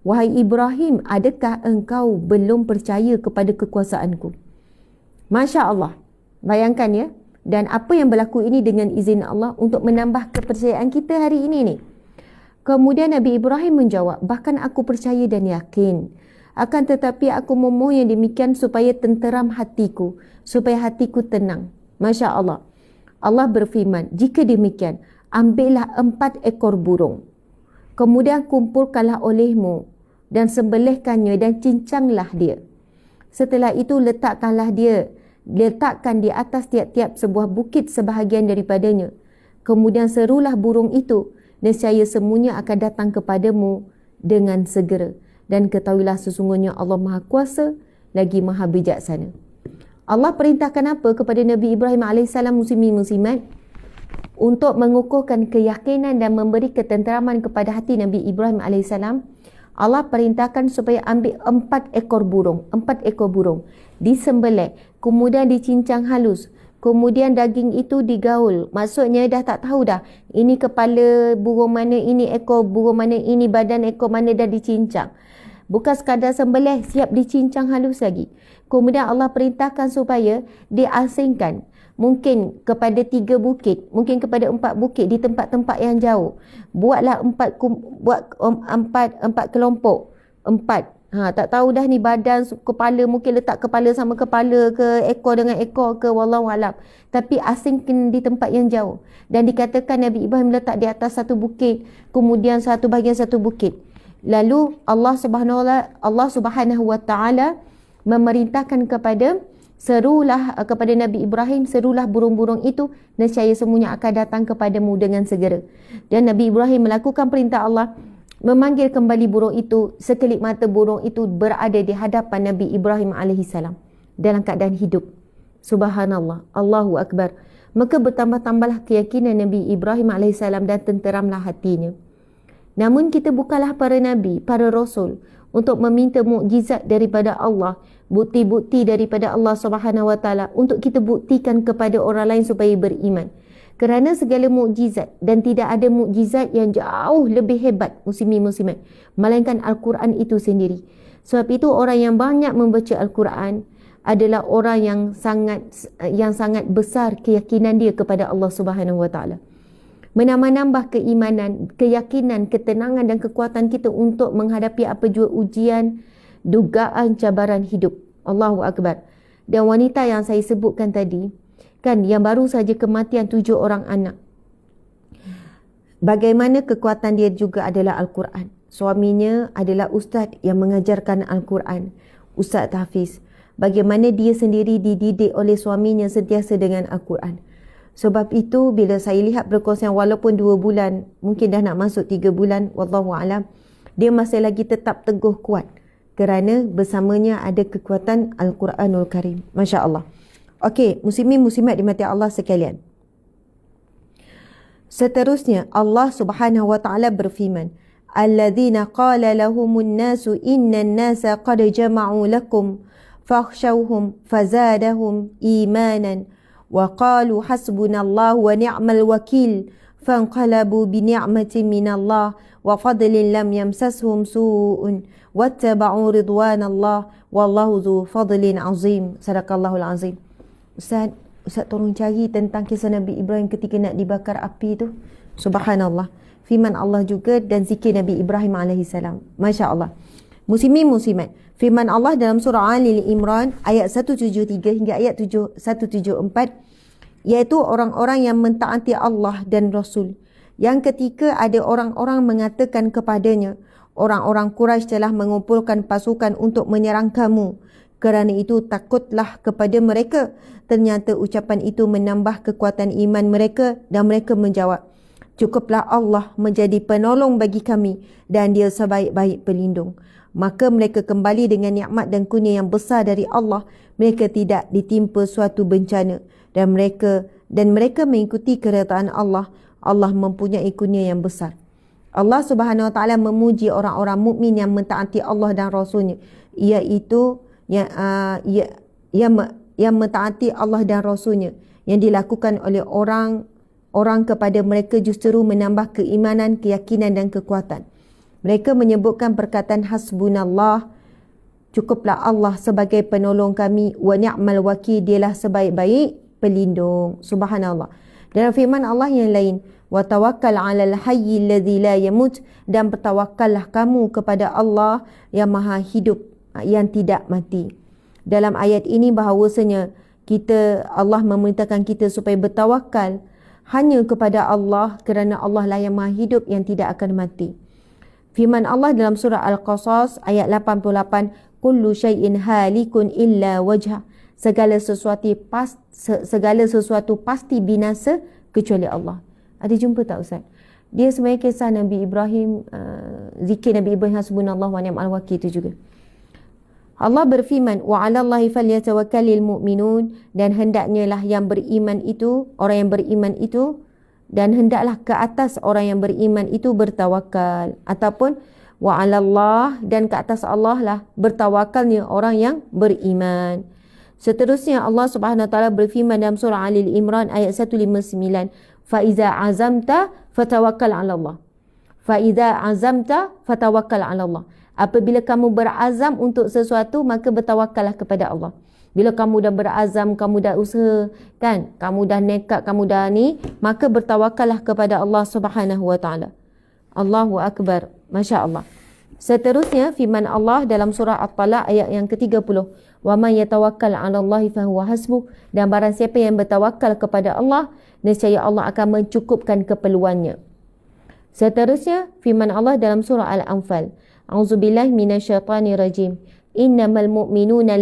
wahai Ibrahim, adakah engkau belum percaya kepada kekuasaanku? Masya Allah. Bayangkan ya. Dan apa yang berlaku ini dengan izin Allah untuk menambah kepercayaan kita hari ini ni. Kemudian Nabi Ibrahim menjawab, bahkan aku percaya dan yakin. Akan tetapi aku memohon yang demikian supaya tenteram hatiku, supaya hatiku tenang. Masya Allah. Allah berfirman, jika demikian, ambillah 4 ekor burung. Kemudian kumpulkanlah olehmu dan sembelihkannya dan cincanglah dia. Setelah itu letakkan di atas tiap-tiap sebuah bukit sebahagian daripadanya. Kemudian serulah burung itu, nescaya semuanya akan datang kepadamu dengan segera. Dan ketahuilah sesungguhnya Allah Maha Kuasa lagi Maha Bijaksana. Allah perintahkan apa kepada Nabi Ibrahim AS muslimin-muslimat? Untuk mengukuhkan keyakinan dan memberi ketenteraman kepada hati Nabi Ibrahim AS, Allah perintahkan supaya ambil 4 ekor burung, disembelih, kemudian dicincang halus, kemudian daging itu digaul. Maksudnya dah tak tahu dah, ini kepala burung mana, ini ekor burung mana, ini badan ekor mana, dah dicincang. Bukan sekadar sembelih, siap dicincang halus lagi. Kemudian Allah perintahkan supaya diasingkan, mungkin kepada 3 bukit, mungkin kepada 4 bukit di tempat-tempat yang jauh. Buatlah 4 kelompok. 4. Tak tahu dah ni badan, kepala, mungkin letak kepala sama kepala ke, ekor dengan ekor ke, wallahualam. Tapi asingkan di tempat yang jauh. Dan dikatakan Nabi Ibrahim letak di atas satu bukit, kemudian bahagian satu bukit. Lalu Allah Subhanahu wa taala memerintahkan kepada Nabi Ibrahim, serulah burung-burung itu, nescaya semuanya akan datang kepadamu dengan segera. Dan Nabi Ibrahim melakukan perintah Allah, memanggil kembali burung itu. Sekelip mata burung itu berada di hadapan Nabi Ibrahim alaihissalam dalam keadaan hidup. Subhanallah, Allahu Akbar. Maka bertambah-tambahlah keyakinan Nabi Ibrahim alaihissalam dan tenteramlah hatinya. Namun kita bukanlah para nabi, para rasul untuk meminta mukjizat daripada Allah, bukti-bukti daripada Allah Subhanahu wa taala untuk kita buktikan kepada orang lain supaya beriman. Kerana segala mukjizat, dan tidak ada mukjizat yang jauh lebih hebat, muslimin-muslimat, melainkan Al-Quran itu sendiri. Sebab itu orang yang banyak membaca Al-Quran adalah orang yang sangat besar keyakinan dia kepada Allah Subhanahu wa taala. Menambah keimanan, keyakinan, ketenangan dan kekuatan kita untuk menghadapi apa jua ujian, dugaan, cabaran hidup. Allahu Akbar. Dan wanita yang saya sebutkan tadi, kan, yang baru saja kematian 7 orang anak. Bagaimana kekuatan dia juga adalah Al-Quran. Suaminya adalah ustaz yang mengajarkan Al-Quran, Ustaz Hafiz. Bagaimana dia sendiri dididik oleh suaminya sentiasa dengan Al-Quran. Sebab itu bila saya lihat perkongsian walaupun 2 bulan, mungkin dah nak masuk 3 bulan, wallahualam, dia masih lagi tetap teguh kuat kerana bersamanya ada kekuatan Al-Quranul Karim. Masya Allah. Okey, muslimin muslimat dimati Allah sekalian. Seterusnya Allah Subhanahu wa taala berfirman, alladzina qala lahumun nasu innan nasa qad jama'u lakum fakhshawhum fazadahum imanan wa qalu hasbunallahu wa ni'mal wakil fanqalabu bi ni'matin minallah wa fadlin lam yamsashum su'un wattaba'u ridwanallah wallahu dzu fadlin azim. Sadaqallahul azim. Ustaz tolong cari tentang kisah Nabi Ibrahim ketika nak dibakar api tu. Subhanallah. Firman Allah juga dan zikir Nabi Ibrahim alaihissalam. Masya Allah. Muslimin muslimat, firman Allah dalam surah Ali Imran ayat 173 hingga ayat 174, iaitu orang-orang yang mentaati Allah dan Rasul, yang ketika ada orang-orang mengatakan kepadanya, orang-orang Quraisy telah mengumpulkan pasukan untuk menyerang kamu, kerana itu takutlah kepada mereka. Ternyata ucapan itu menambah kekuatan iman mereka dan mereka menjawab, cukuplah Allah menjadi penolong bagi kami dan dia sebaik-baik pelindung. Maka mereka kembali dengan nikmat dan kurnia yang besar dari Allah. Mereka tidak ditimpa suatu bencana dan mereka mengikuti keredaan Allah. Allah mempunyai kurnia yang besar. Allah Subhanahu wa taala memuji orang-orang mukmin yang mentaati Allah dan Rasulnya, iaitu yang mentaati Allah dan Rasulnya, yang dilakukan oleh orang kepada mereka justru menambah keimanan, keyakinan dan kekuatan. Mereka menyebutkan perkataan hasbunallah Cukuplah Allah sebagai penolong kami. Wa ni'mal wakil, dialah sebaik-baik pelindung. Subhanallah. Dalam firman Allah yang lain, wa tawakkal 'alal hayyi alladhi la yamut, dan bertawakkallah kamu kepada Allah yang maha hidup, yang tidak mati. Dalam ayat ini bahawasanya Allah memerintahkan kita supaya bertawakal hanya kepada Allah, kerana Allah lah yang maha hidup yang tidak akan mati. Firman Allah dalam surah Al-Qasas ayat 88, kullu syai'in halikun illa wajha, segala sesuatu pasti binasa kecuali Allah. Ada jumpa tak Ustaz? Dia sebenarnya kisah Nabi Ibrahim, zikir Nabi Ibrahim hasbunallah wa ni'mal wakil itu juga. Allah berfirman, wa 'alallahi falyatawakkalul mu'minun, dan hendaknya lah yang beriman itu, orang yang beriman itu, dan hendaklah ke atas orang yang beriman itu bertawakal. Ataupun wa 'alallah, dan ke atas Allah lah bertawakalnya orang yang beriman. Seterusnya Allah Subhanahu wa taala berfirman dalam surah Ali Imran ayat 159, fa iza azamta fatawakkal 'ala Allah. Fa iza azamta fatawakkal 'ala Allah. Apabila kamu berazam untuk sesuatu, maka bertawakallah kepada Allah. Bila kamu dah berazam, kamu dah usaha, kan? Kamu dah nekat, kamu dah ni, maka bertawakallah kepada Allah Subhanahu wa taala. Allahu akbar. Masya-Allah. Seterusnya firman Allah dalam surah At-Talaq ayat yang ke-30, wa man yatawakkal 'ala Allahi fa huwa hasbuh, dan barang siapa yang bertawakal kepada Allah, nescaya Allah akan mencukupkan keperluannya. Seterusnya firman Allah dalam surah Al-Anfal, a'udzubillahi minasyaitanir rajim, innamal mu'minuna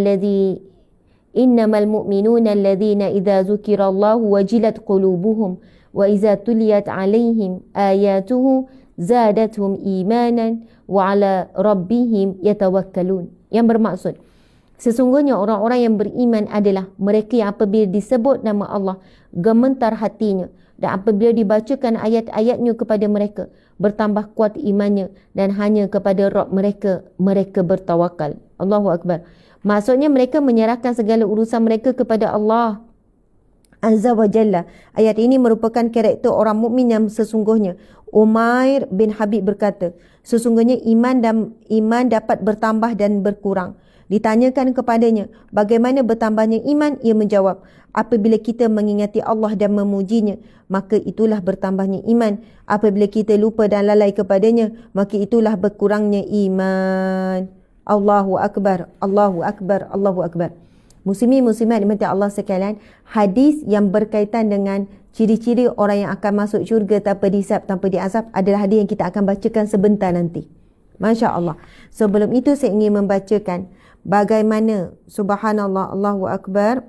alladhina idza dzukirallahu wajilat qulubuhum wa idza tuliyat 'alaihim ayatuhu zadatuhum imanan wa 'ala rabbihim yatawakkalun. Yang bermaksud, sesungguhnya orang-orang yang beriman adalah mereka yang apabila disebut nama Allah gemetar hatinya, dan apabila dibacakan ayat-ayatnya kepada mereka bertambah kuat imannya, dan hanya kepada Rabb mereka bertawakal. Allahu akbar. Maksudnya mereka menyerahkan segala urusan mereka kepada Allah Azza wa Jalla. Ayat ini merupakan karakter orang mukmin yang sesungguhnya. Umair bin Habib berkata, sesungguhnya iman dapat bertambah dan berkurang. Ditanyakan kepadanya, bagaimana bertambahnya iman? Ia menjawab, apabila kita mengingati Allah dan memujinya, maka itulah bertambahnya iman. Apabila kita lupa dan lalai kepadanya, maka itulah berkurangnya iman. Allahu akbar, Allahu akbar, Allahu akbar. Muslimin muslimat dimati Allah sekalian, hadis yang berkaitan dengan ciri-ciri orang yang akan masuk syurga tanpa dihisab, tanpa diazab adalah hadis yang kita akan bacakan sebentar nanti. Masya Allah. Sebelum itu saya ingin membacakan bagaimana, subhanallah, Allahu akbar.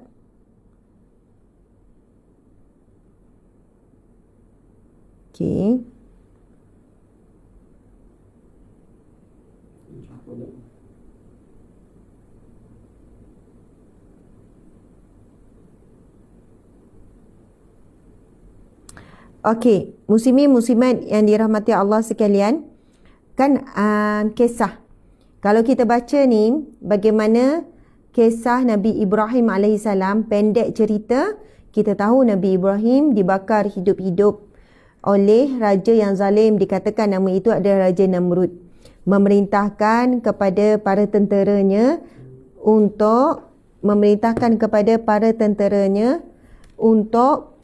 Okey. Okey, muslimin muslimat yang dirahmati Allah sekalian, kan kisah, kalau kita baca ni bagaimana kisah Nabi Ibrahim AS, pendek cerita, kita tahu Nabi Ibrahim dibakar hidup-hidup oleh raja yang zalim, dikatakan nama itu adalah Raja Namrud. Memerintahkan kepada para tenteranya untuk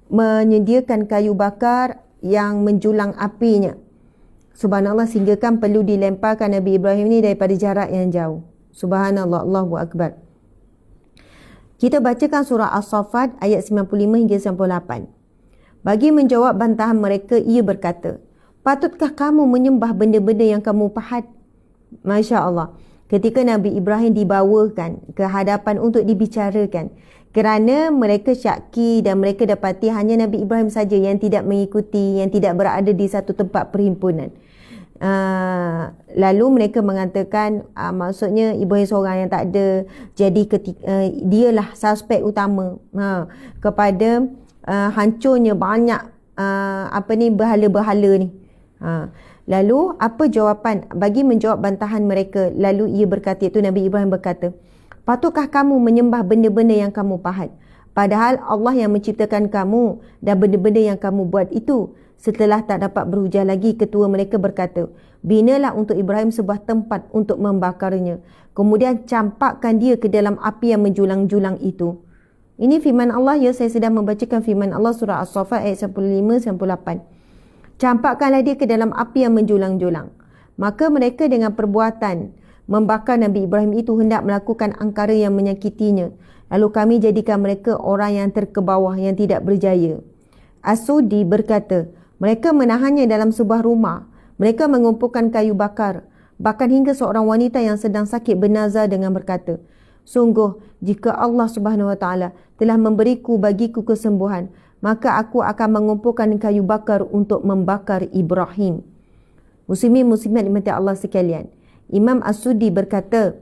menyediakan kayu bakar yang menjulang apinya. Subhanallah, sehingga kan perlu dilemparkan Nabi Ibrahim ni daripada jarak yang jauh. Subhanallah, Allahu akbar. Kita bacakan surah As-Saffat ayat 95 hingga 98. Bagi menjawab bantahan mereka, ia berkata, patutkah kamu menyembah benda-benda yang kamu pahat? Masya Allah. Ketika Nabi Ibrahim dibawakan ke hadapan untuk dibicarakan, kerana mereka syaki dan mereka dapati hanya Nabi Ibrahim saja yang tidak mengikuti, yang tidak berada di satu tempat perhimpunan. Lalu mereka mengatakan, maksudnya Ibrahim seorang yang tak ada, jadi dialah suspek utama kepada hancurnya banyak berhala-berhala ni. Lalu apa jawapan bagi menjawab bantahan mereka? Lalu ia berkata, iaitu Nabi Ibrahim berkata, patutkah kamu menyembah benda-benda yang kamu pahat? Padahal Allah yang menciptakan kamu dan benda-benda yang kamu buat itu. Setelah tak dapat berhujah lagi, ketua mereka berkata, binalah untuk Ibrahim sebuah tempat untuk membakarnya. Kemudian campakkan dia ke dalam api yang menjulang-julang itu. Ini firman Allah ya, saya sedang membacakan firman Allah surah As-Saffat ayat 95-98. Campakkanlah dia ke dalam api yang menjulang-julang. Maka mereka dengan perbuatan membakar Nabi Ibrahim itu hendak melakukan angkara yang menyakitinya. Lalu kami jadikan mereka orang yang terkebawah, yang tidak berjaya. As-Sudi berkata, mereka menahannya dalam sebuah rumah. Mereka mengumpulkan kayu bakar. Bahkan hingga seorang wanita yang sedang sakit bernazar dengan berkata, sungguh jika Allah Subhanahu Wa Taala telah bagiku kesembuhan, maka aku akan mengumpulkan kayu bakar untuk membakar Ibrahim. Muslimin muslimat dimati Allah sekalian, Imam As-Sudi berkata,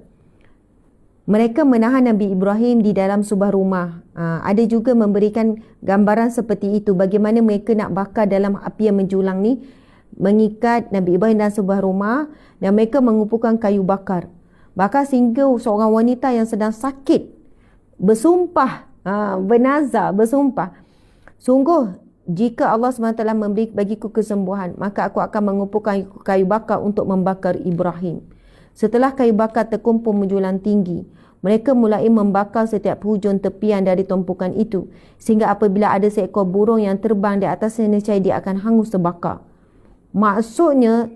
mereka menahan Nabi Ibrahim di dalam sebuah rumah. Ada juga memberikan gambaran seperti itu, bagaimana mereka nak bakar dalam api yang menjulang ni, mengikat Nabi Ibrahim dalam sebuah rumah dan mereka mengumpulkan kayu bakar. Bahkan sehingga seorang wanita yang sedang sakit bersumpah, bernazar, bersumpah, sungguh jika Allah SWT bagiku kesembuhan, maka aku akan mengumpulkan kayu bakar untuk membakar Ibrahim. Setelah kayu bakar terkumpul menjulang tinggi, mereka mulai membakar setiap hujung tepian dari tumpukan itu, sehingga apabila ada seekor burung yang terbang di atasnya, nescaya dia akan hangus terbakar. Maksudnya,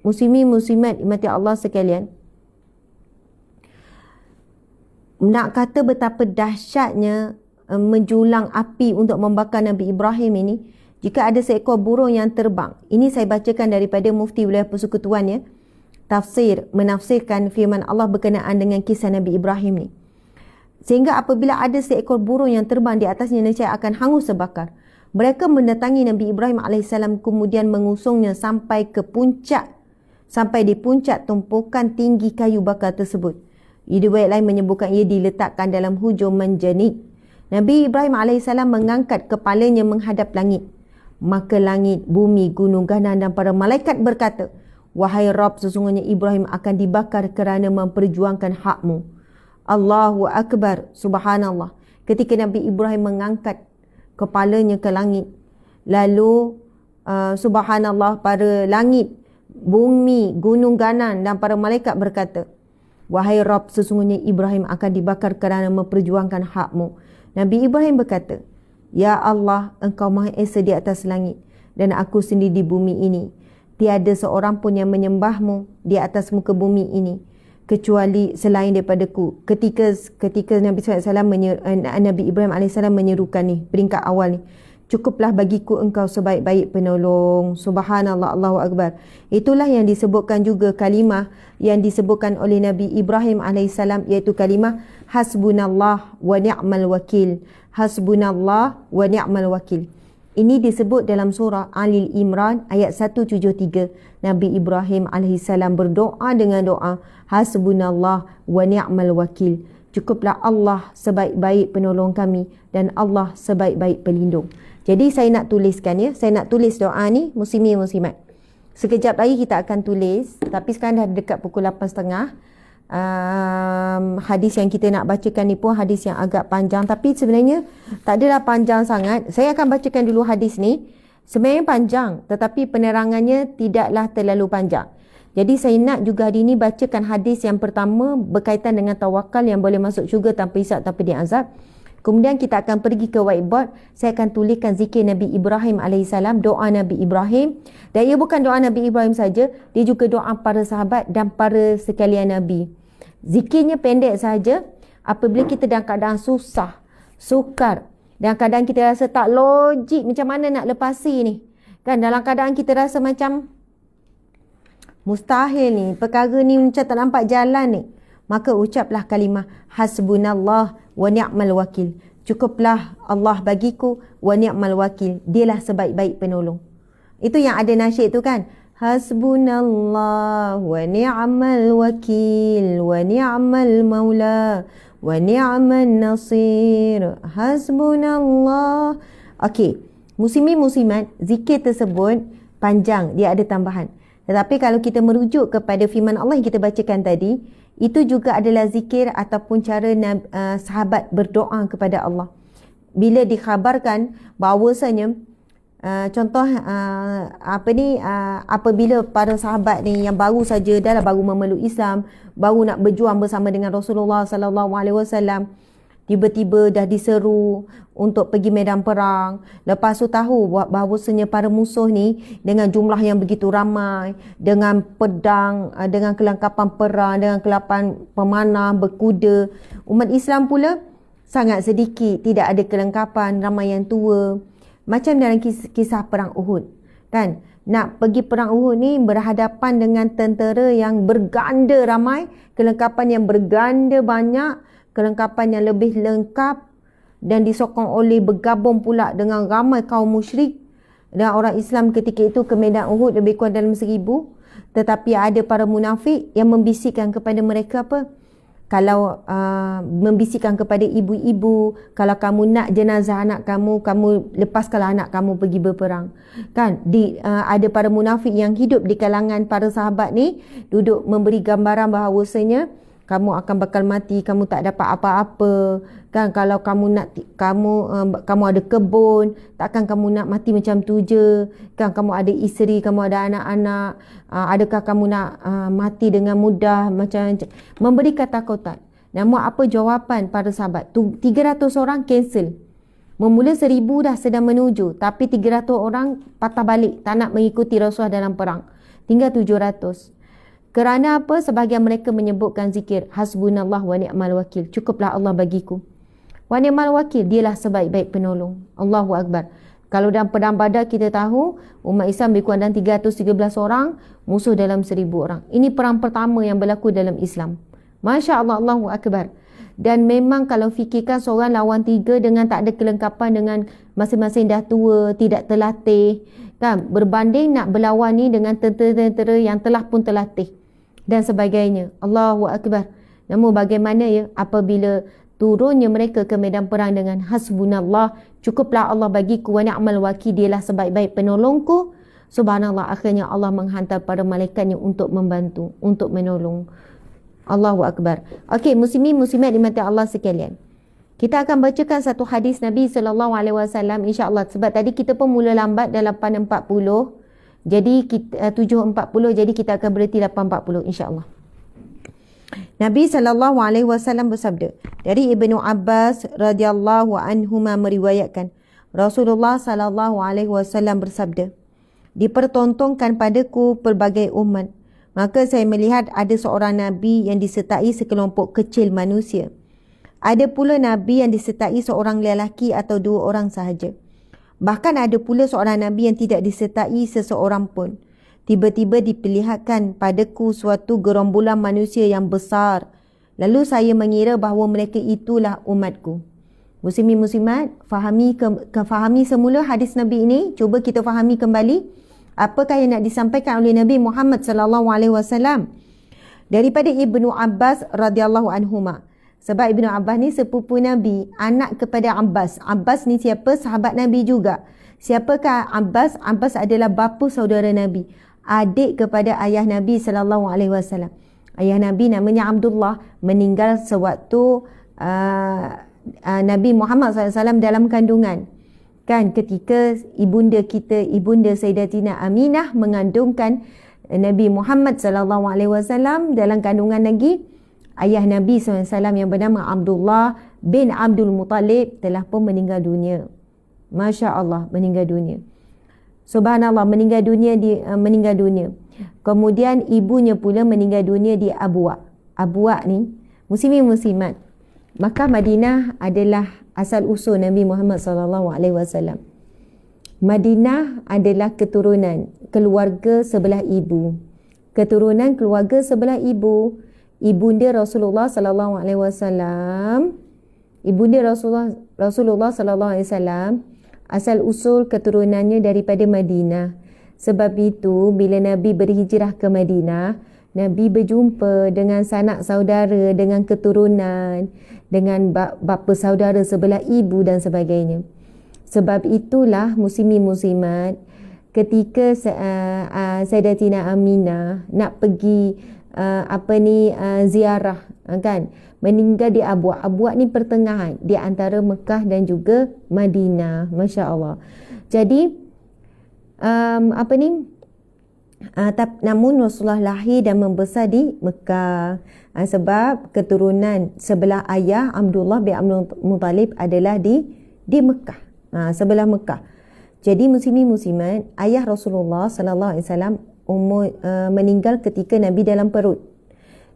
muslimin muslimat dimati Allah sekalian, nak kata betapa dahsyatnya menjulang api untuk membakar Nabi Ibrahim ini, jika ada seekor burung yang terbang. Ini saya bacakan daripada Mufti Wilayah Persekutuan ya, menafsirkan firman Allah berkenaan dengan kisah Nabi Ibrahim ni. Sehingga apabila ada seekor burung yang terbang di atasnya, nescaya akan hangus terbakar. Mereka mendatangi Nabi Ibrahim AS, kemudian mengusungnya sampai di puncak tumpukan tinggi kayu bakar tersebut. Riwayat lain menyebutkan ia diletakkan dalam hujung menjenik. Nabi Ibrahim AS mengangkat kepalanya menghadap langit. Maka langit, bumi, gunung, ganan dan para malaikat berkata, wahai Rabb, sesungguhnya Ibrahim akan dibakar kerana memperjuangkan hakmu. Allahu Akbar, subhanallah. Ketika Nabi Ibrahim mengangkat kepalanya ke langit, lalu subhanallah, para langit, bumi, gunung, ganan dan para malaikat berkata, wahai Rabb, sesungguhnya Ibrahim akan dibakar kerana memperjuangkan hakmu. Nabi Ibrahim berkata, ya Allah, engkau Maha Esa di atas langit dan aku sendiri di bumi ini. Tiada seorang pun yang menyembahmu di atas muka bumi ini kecuali selain daripadaku. Ketika Nabi Nabi Ibrahim AS menyerukan ni, peringkat awal ni, cukuplah bagiku engkau sebaik-baik penolong. Subhanallah, Allahu Akbar. Itulah yang disebutkan juga kalimah yang disebutkan oleh Nabi Ibrahim AS, iaitu kalimah hasbunallah wa ni'mal wakil. Hasbunallah wa ni'mal wakil. Ini disebut dalam surah Ali Imran ayat 173. Nabi Ibrahim AS berdoa dengan doa hasbunallah wa ni'mal wakil. Cukuplah Allah sebaik-baik penolong kami dan Allah sebaik-baik pelindung. Jadi saya nak tuliskan ya, saya nak tulis doa ni, muslimin muslimat. Sekejap lagi kita akan tulis, tapi sekarang dah dekat pukul 8.30. Hadis yang kita nak bacakan ni pun hadis yang agak panjang, tapi sebenarnya tak adalah panjang sangat. Saya akan bacakan dulu hadis ni. Sebenarnya panjang, tetapi penerangannya tidaklah terlalu panjang. Jadi saya nak juga hari ini bacakan hadis yang pertama berkaitan dengan tawakal yang boleh masuk syurga tanpa hisab, tanpa diazab. Kemudian kita akan pergi ke whiteboard. Saya akan tuliskan zikir Nabi Ibrahim AS, doa Nabi Ibrahim. Dan ia bukan doa Nabi Ibrahim saja, dia juga doa para sahabat dan para sekalian Nabi. Zikirnya pendek saja. Apabila kita dalam keadaan susah, sukar, dan kadang kita rasa tak logik macam mana nak lepasi ni, kan, dalam keadaan kita rasa macam mustahil ni, perkara ni macam tak nampak jalan ni, maka ucaplah kalimah hasbunallah wa ni'mal wakil. Cukuplah Allah bagiku wa ni'mal wakil, dialah sebaik-baik penolong. Itu yang ada nasyid tu kan, hasbunallah wa ni'mal wakil wa ni'mal maula wa ni'man nasir. Hasbunallah. Okey, muslimin muslimat, zikir tersebut panjang, dia ada tambahan. Tetapi kalau kita merujuk kepada firman Allah yang kita bacakan tadi, itu juga adalah zikir ataupun cara sahabat berdoa kepada Allah. Bila dikhabarkan bahawasanya Contoh apabila para sahabat ni yang baru saja baru memeluk Islam, baru nak berjuang bersama dengan Rasulullah sallallahu alaihi wasallam, tiba-tiba dah diseru untuk pergi medan perang. Lepas tu tahu bahawasanya para musuh ni dengan jumlah yang begitu ramai, dengan pedang, dengan kelengkapan perang, dengan kelengkapan pemanah, berkuda. Umat Islam pula sangat sedikit, tidak ada kelengkapan, ramai yang tua. Macam dalam kisah perang Uhud, kan? Nak pergi perang Uhud ni berhadapan dengan tentera yang berganda ramai, kelengkapan yang berganda banyak, kelengkapan yang lebih lengkap, dan disokong oleh bergabung pula dengan ramai kaum musyrik. Dan orang Islam ketika itu ke medan Uhud lebih kurang dalam 1,000. Tetapi ada para munafik yang membisikkan kepada mereka apa? Kalau membisikkan kepada ibu-ibu, kalau kamu nak jenazah anak kamu, kamu lepaskanlah anak kamu pergi berperang. Kan? Ada para munafik yang hidup di kalangan para sahabat ni, duduk memberi gambaran bahawasanya kamu akan bakal mati, kamu tak dapat apa-apa. Kan, kalau kamu nak kamu ada kebun, takkan kamu nak mati macam tu je. Kan, kamu ada isteri, kamu ada anak-anak, adakah kamu nak mati dengan mudah, macam memberi ketakutan. Namun apa jawapan para sahabat? 300 orang cancel. Memula 1,000 dah sedang menuju, tapi 300 orang patah balik, tak nak mengikuti Rasulullah dalam perang. Tinggal 700. Kerana apa? Sebahagian mereka menyebutkan zikir hasbunallah wa ni'mal wakil. Cukuplah Allah bagiku. Wa ni'mal wakil, dialah sebaik-baik penolong. Allahu Akbar. Kalau dalam perang Badar kita tahu umat Islam lebih kurang dalam 313 orang, musuh dalam 1,000 orang. Ini perang pertama yang berlaku dalam Islam. Masya Allah, Allahu Akbar. Dan memang kalau fikirkan seorang lawan 3 dengan tak ada kelengkapan, dengan masing-masing dah tua, tidak terlatih, kan, berbanding nak berlawan ni dengan tentera-tentera yang telah pun terlatih dan sebagainya. Allahu Akbar. Namun bagaimana ya apabila turunnya mereka ke medan perang dengan hasbunallah, cukuplah Allah bagiku, wa ni'mal wakil, dialah sebaik-baik penolongku. Subhanallah, akhirnya Allah menghantar para malaikatnya untuk membantu, untuk menolong. Allahu Akbar. Okey, muslimin muslimat dimati Allah sekalian. Kita akan bacakan satu hadis Nabi sallallahu alaihi wasallam insya-Allah, sebab tadi kita pun mula lambat dalam 8.40. Jadi 7.40, jadi kita akan berhenti 8.40 insya-Allah. Nabi sallallahu alaihi wasallam bersabda, dari Ibnu Abbas radhiyallahu anhuma meriwayatkan, Rasulullah sallallahu alaihi wasallam bersabda, dipertontonkan padaku pelbagai umat, maka saya melihat ada seorang nabi yang disertai sekelompok kecil manusia. Ada pula nabi yang disertai seorang lelaki atau 2 orang sahaja. Bahkan ada pula seorang nabi yang tidak disertai seseorang pun. Tiba-tiba diperlihatkan padaku suatu gerombolan manusia yang besar. Lalu saya mengira bahawa mereka itulah umatku. Muslimin muslimat, fahami semula hadis Nabi ini. Cuba kita fahami kembali apakah yang nak disampaikan oleh Nabi Muhammad sallallahu alaihi wasallam daripada Ibnu Abbas radhiyallahu anhuma. Sebab Ibnu Abbas ni sepupu Nabi, anak kepada Abbas. Abbas ni siapa? Sahabat Nabi juga. Siapakah Abbas? Abbas adalah bapa saudara Nabi, adik kepada ayah Nabi sallallahu alaihi wasallam. Ayah Nabi namanya Abdullah, meninggal sewaktu Nabi Muhammad SAW dalam kandungan. Kan, ketika ibunda Sayyidatina Aminah mengandungkan Nabi Muhammad SAW dalam kandungan lagi, ayah Nabi SAW yang bernama Abdullah bin Abdul Muttalib telah pun meninggal dunia. Masya Allah, meninggal dunia. Subhanallah, meninggal dunia. Kemudian ibunya pula meninggal dunia di Abuwa. Abuwa ni, muslimin muslimat, Makkah Madinah adalah asal usul Nabi Muhammad SAW. Madinah adalah keturunan keluarga sebelah ibu. Keturunan keluarga sebelah ibu. Ibunda Rasulullah sallallahu alaihi wasallam, ibunda Rasulullah sallallahu alaihi wasallam asal usul keturunannya daripada Madinah. Sebab itu bila Nabi berhijrah ke Madinah, Nabi berjumpa dengan sanak saudara, dengan keturunan, dengan bapa saudara sebelah ibu dan sebagainya. Sebab itulah muslimin muslimat, ketika Sayyidatina Aminah nak pergi ziarah, kan, meninggal di Abuwa. Abuwa ni pertengahan di antara Mekah dan juga Madinah. Masya Allah. Jadi namun Rasulullah lahir dan membesar di Mekah. Sebab keturunan sebelah ayah Abdullah bin Abdul Muttalib adalah di Mekah. Sebelah Mekah. Jadi muslimin-muslimat, ayah Rasulullah sallallahu alaihi wasallam meninggal ketika Nabi dalam perut.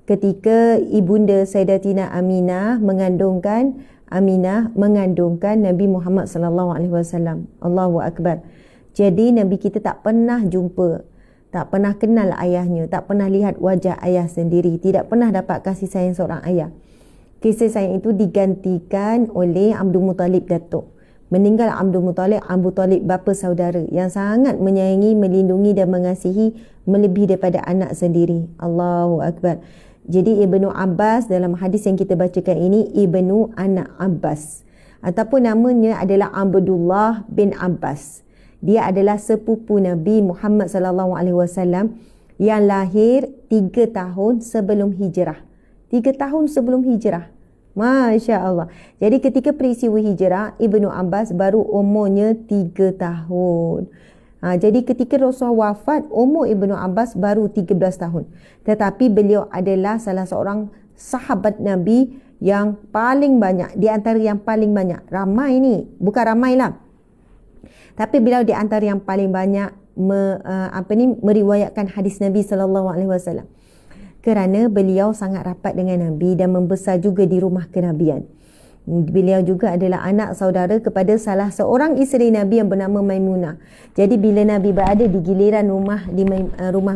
Ketika ibunda Sayyidatina Aminah mengandungkan Nabi Muhammad sallallahu alaihi wasallam. Allahu akbar. Jadi Nabi kita tak pernah jumpa, tak pernah kenal ayahnya, tak pernah lihat wajah ayah sendiri, tidak pernah dapat kasih sayang seorang ayah. Kasih sayang itu digantikan oleh Abdul Muttalib datuk. Meninggal Abdul Muttalib, Abu Talib bapa saudara yang sangat menyayangi, melindungi dan mengasihi melebihi daripada anak sendiri. Allahu akbar. Jadi Ibnu Abbas dalam hadis yang kita bacakan ini, Ibnu anak Abbas, ataupun namanya adalah Abdullah bin Abbas. Dia adalah sepupu Nabi Muhammad sallallahu alaihi wasallam yang lahir 3 tahun sebelum hijrah. 3 tahun sebelum hijrah. Masya Allah. Jadi ketika peristiwa hijrah, Ibnu Abbas baru umurnya 3 tahun. Jadi ketika Rasulullah wafat, umur Ibnu Abbas baru 13 tahun. Tetapi beliau adalah salah seorang sahabat Nabi yang paling banyak, di antara yang paling banyak. Ramai ni, bukan ramai lah. Tapi beliau di antara yang paling banyak meriwayatkan hadis Nabi sallallahu alaihi wasallam. Kerana beliau sangat rapat dengan Nabi dan membesar juga di rumah kenabian. Beliau juga adalah anak saudara kepada salah seorang isteri Nabi yang bernama Maimunah. Jadi bila Nabi berada di giliran rumah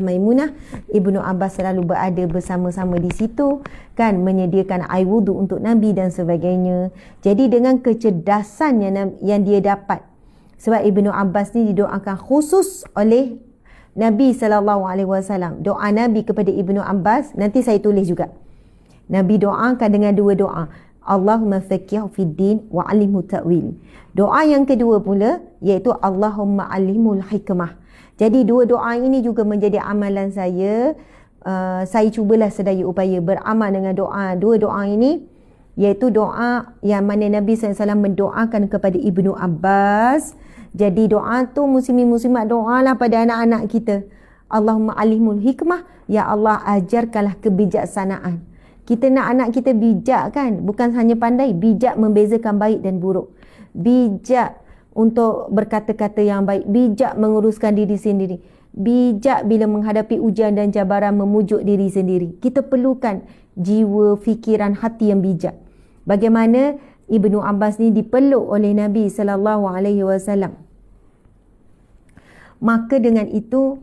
Maimunah, Ibnu Abbas selalu berada bersama-sama di situ, kan, menyediakan air wudu untuk Nabi dan sebagainya. Jadi dengan kecerdasan yang dia dapat, sebab Ibnu Abbas ni didoakan khusus oleh Nabi SAW. Doa Nabi kepada Ibnu Abbas, nanti saya tulis juga. Nabi doakan dengan 2 doa. Allahumma faqihu fid din wa 'allimhu ta'wil. Doa yang kedua pula iaitu Allahumma 'allimhul hikmah. Jadi 2 doa ini juga menjadi amalan saya. Saya cubalah sedaya upaya beramal dengan 2 doa ini, iaitu doa yang mana Nabi SAW mendoakan kepada Ibnu Abbas. Jadi doa tu muslimin-muslimat doalah pada anak-anak kita. Allahumma alimul hikmah, ya Allah ajarkanlah kebijaksanaan. Kita nak anak kita bijak, kan? Bukan hanya pandai, bijak membezakan baik dan buruk. Bijak untuk berkata-kata yang baik, bijak menguruskan diri sendiri. Bijak bila menghadapi ujian dan cabaran memujuk diri sendiri. Kita perlukan jiwa, fikiran, hati yang bijak. Bagaimana Ibnu Abbas ni dipeluk oleh Nabi sallallahu alaihi wasallam. Maka dengan itu,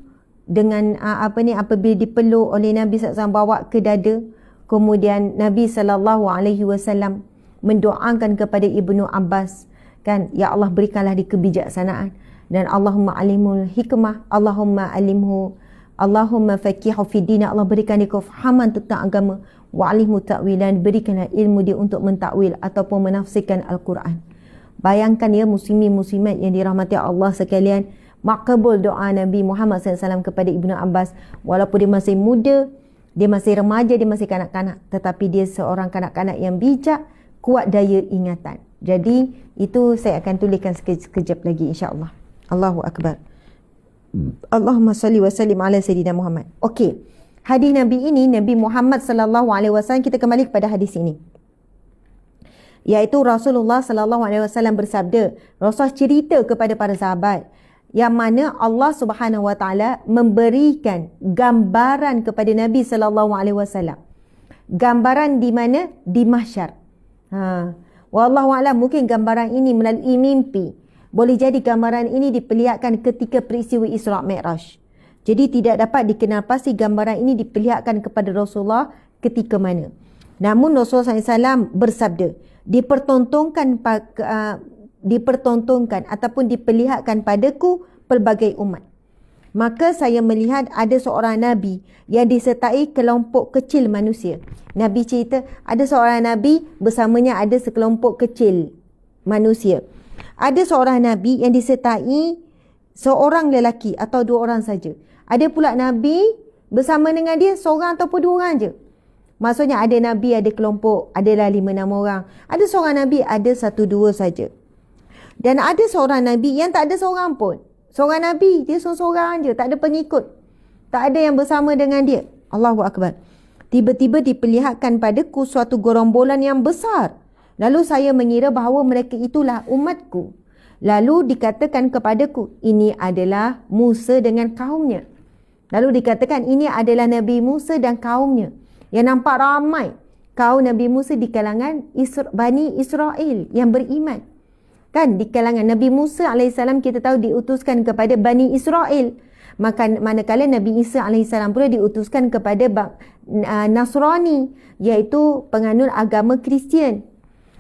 apabila dipeluk oleh Nabi SAW bawa ke dada, kemudian Nabi sallallahu alaihi wasallam mendoakan kepada Ibnu Abbas, kan, ya Allah berikanlah dia kebijaksanaan, dan Allahumma alimul hikmah, Allahumma alimhu, Allahumma faqihu fid din, Allah berikan dia kefahaman tentang agama, wa alimhu ta'wilan, berikanlah ilmu dia untuk mentakwil ataupun menafsirkan Al-Quran. Bayangkan ya muslimin-muslimat yang dirahmati Allah sekalian, makbul doa Nabi Muhammad SAW kepada Ibnu Abbas. Walaupun dia masih muda, dia masih remaja, dia masih kanak-kanak, tetapi dia seorang kanak-kanak yang bijak, kuat daya ingatan. Jadi itu saya akan tuliskan sekejap lagi, insya-Allah. Allahu akbar. Allahumma salli wa sallim ala sayyidina Muhammad. Okey. Hadis Nabi ini, Nabi Muhammad sallallahu alaihi wasallam, kita kembali kepada hadis ini. Iaitu Rasulullah sallallahu alaihi wasallam bersabda, Rasul cerita kepada para sahabat yang mana Allah Subhanahu wa taala memberikan gambaran kepada Nabi sallallahu alaihi wasallam. Gambaran di mana? Di mahsyar. Wallahu a'lam, mungkin gambaran ini melalui mimpi. Boleh jadi gambaran ini diperlihatkan ketika peristiwa Isra' Mi'raj. Jadi tidak dapat dikenal pasti gambaran ini diperlihatkan kepada Rasulullah ketika mana. Namun Rasulullah SAW bersabda, dipertontonkan ataupun diperlihatkan padaku pelbagai umat. Maka saya melihat ada seorang Nabi yang disertai kelompok kecil manusia. Nabi cerita ada seorang Nabi, bersamanya ada sekelompok kecil manusia. Ada seorang Nabi yang disertai seorang lelaki atau 2 orang saja. Ada pula Nabi bersama dengan dia seorang ataupun 2 orang je. Maksudnya ada Nabi, ada kelompok, adalah 5-6 orang. Ada seorang Nabi, ada 1-2 saja. Dan ada seorang Nabi yang tak ada seorang pun. Seorang Nabi, dia seorang je, tak ada pengikut. Tak ada yang bersama dengan dia. Allahu Akbar. Tiba-tiba diperlihatkan padaku suatu gerombolan yang besar. Lalu saya mengira bahawa mereka itulah umatku. Lalu dikatakan kepadaku, ini adalah Musa dengan kaumnya. Lalu dikatakan, ini adalah Nabi Musa dan kaumnya. Yang nampak ramai kaum Nabi Musa di kalangan Bani Israel yang beriman. Kan di kalangan Nabi Musa AS kita tahu diutuskan kepada Bani Israel. Maka manakala Nabi Isa AS pula diutuskan kepada Nasrani, iaitu penganut agama Kristian.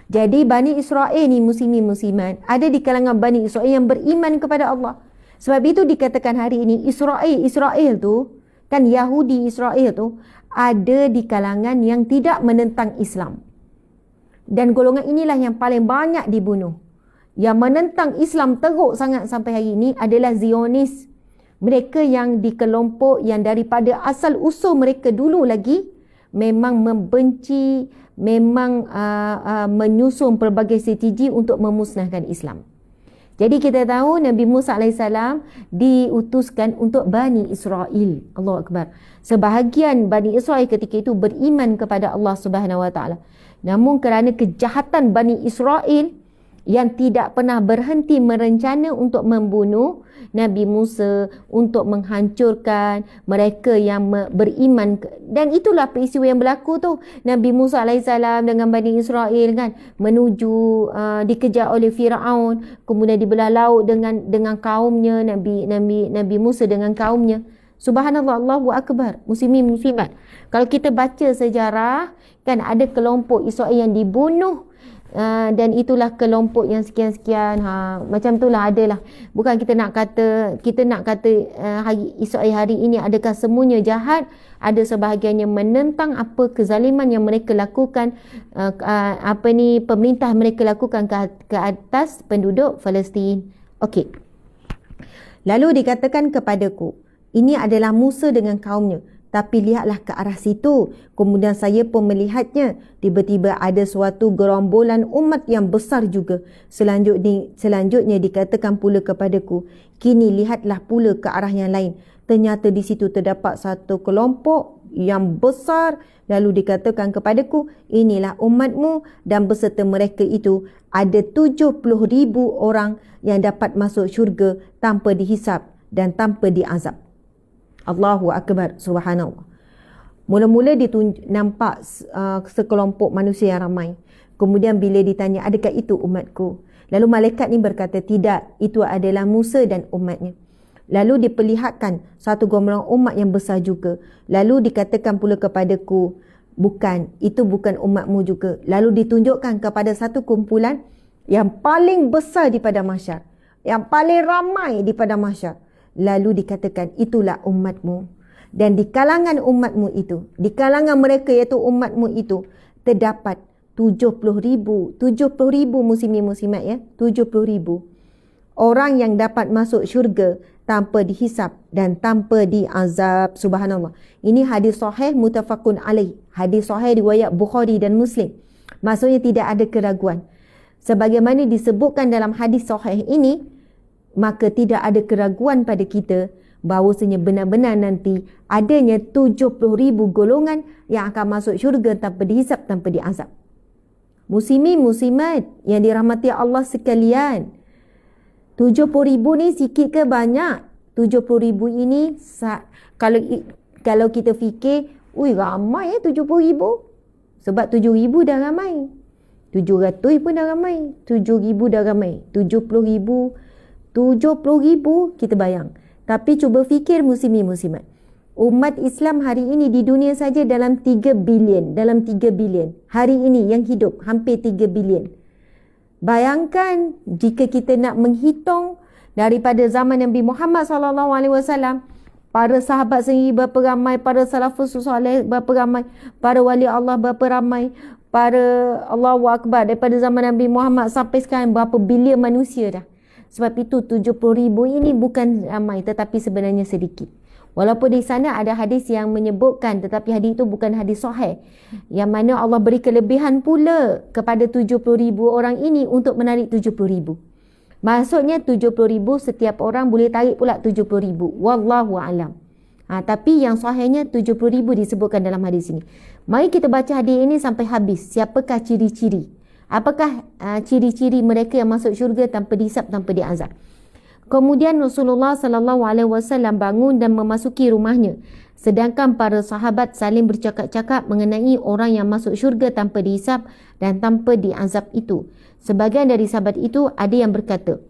Jadi Bani Israel ni muslimin-muslimat ada di kalangan Bani Israel yang beriman kepada Allah. Sebab itu dikatakan hari ini Israel tu, kan Yahudi Israel tu ada di kalangan yang tidak menentang Islam. Dan golongan inilah yang paling banyak dibunuh. Yang menentang Islam teruk sangat sampai hari ini adalah Zionis. Mereka yang di kelompok yang daripada asal usul mereka dulu lagi memang membenci, memang menyusun pelbagai strategi untuk memusnahkan Islam. Jadi kita tahu Nabi Musa AS diutuskan untuk Bani Israel. Allahu Akbar. Sebahagian Bani Israel ketika itu beriman kepada Allah Subhanahu Wa Taala. Namun kerana kejahatan Bani Israel yang tidak pernah berhenti merencana untuk membunuh Nabi Musa, untuk menghancurkan mereka yang beriman. Dan itulah peristiwa yang berlaku tu. Nabi Musa AS dengan Bani Israel kan menuju dikejar oleh Firaun, kemudian dibelah laut dengan kaumnya, Nabi Musa dengan kaumnya. Subhanallah, Allahu Akbar. Muslimin muslimat, kalau kita baca sejarah kan ada kelompok Israel yang dibunuh. Dan itulah kelompok yang sekian-sekian, macam itulah adalah. Bukan kita nak kata Israel hari ini adakah semuanya jahat. Ada sebahagiannya menentang apa kezaliman yang mereka lakukan, pemerintah mereka lakukan ke atas penduduk Palestin. Okey. Lalu dikatakan kepadaku, ini adalah Musa dengan kaumnya. Tapi lihatlah ke arah situ. Kemudian saya pun melihatnya. Tiba-tiba ada suatu gerombolan umat yang besar juga. Selanjutnya dikatakan pula kepadaku, kini lihatlah pula ke arah yang lain. Ternyata di situ terdapat satu kelompok yang besar. Lalu dikatakan kepadaku, inilah umatmu, dan beserta mereka itu ada 70,000 orang yang dapat masuk syurga tanpa dihisap dan tanpa diazab. Allahu Akbar, subhanallah. Mula-mula nampak sekelompok manusia yang ramai. Kemudian bila ditanya, adakah itu umatku? Lalu malaikat ni berkata, tidak, itu adalah Musa dan umatnya. Lalu diperlihatkan satu gombalan umat yang besar juga. Lalu dikatakan pula kepadaku, bukan, itu bukan umatmu juga. Lalu ditunjukkan kepada satu kumpulan yang paling besar di padang mahsyar, yang paling ramai di padang mahsyar. Lalu dikatakan, itulah umatmu. Dan di kalangan umatmu itu, di kalangan mereka iaitu umatmu itu, terdapat 70,000 muslimin muslimat ya, 70,000 orang yang dapat masuk syurga tanpa dihisap dan tanpa diazab. Subhanallah. Ini hadis sahih muttafaqun alaih. Hadis sahih riwayat Bukhari dan Muslim. Maksudnya tidak ada keraguan. Sebagaimana disebutkan dalam hadis sahih ini, maka tidak ada keraguan pada kita bahawasanya benar-benar nanti adanya 70,000 golongan yang akan masuk syurga tanpa dihisap, tanpa diazab. Muslimin muslimat yang dirahmati Allah sekalian, 70,000 ni sikit ke banyak? 70,000 ini kalau kita fikir, ramai 70,000. Sebab 7,000 dah ramai, 700 pun dah ramai, 7,000 dah ramai, 70,000 kita bayang. Tapi cuba fikir muslimin muslimat, umat Islam hari ini di dunia saja dalam 3 bilion, hari ini yang hidup hampir 3 bilion. Bayangkan jika kita nak menghitung daripada zaman Nabi Muhammad SAW, para sahabat sendiri berapa ramai, para salafus soleh berapa ramai, para wali Allah berapa ramai, para Allahu Akbar daripada zaman Nabi Muhammad sampai sekarang berapa bilion manusia dah. Sebab itu 70,000 ini bukan ramai tetapi sebenarnya sedikit. Walaupun di sana ada hadis yang menyebutkan, tetapi hadis itu bukan hadis sahih, yang mana Allah beri kelebihan pula kepada 70,000 orang ini untuk menarik 70,000. Maksudnya 70,000 setiap orang boleh tarik pula 70,000. Wallahu alam. Tapi yang sahihnya 70,000 disebutkan dalam hadis ini. Mari kita baca hadis ini sampai habis. Siapakah ciri-ciri? Apakah ciri-ciri mereka yang masuk syurga tanpa dihisap, tanpa diazab? Kemudian Rasulullah sallallahu alaihi wasallam bangun dan memasuki rumahnya. Sedangkan para sahabat saling bercakap-cakap mengenai orang yang masuk syurga tanpa dihisap dan tanpa diazab itu. Sebahagian dari sahabat itu ada yang berkata,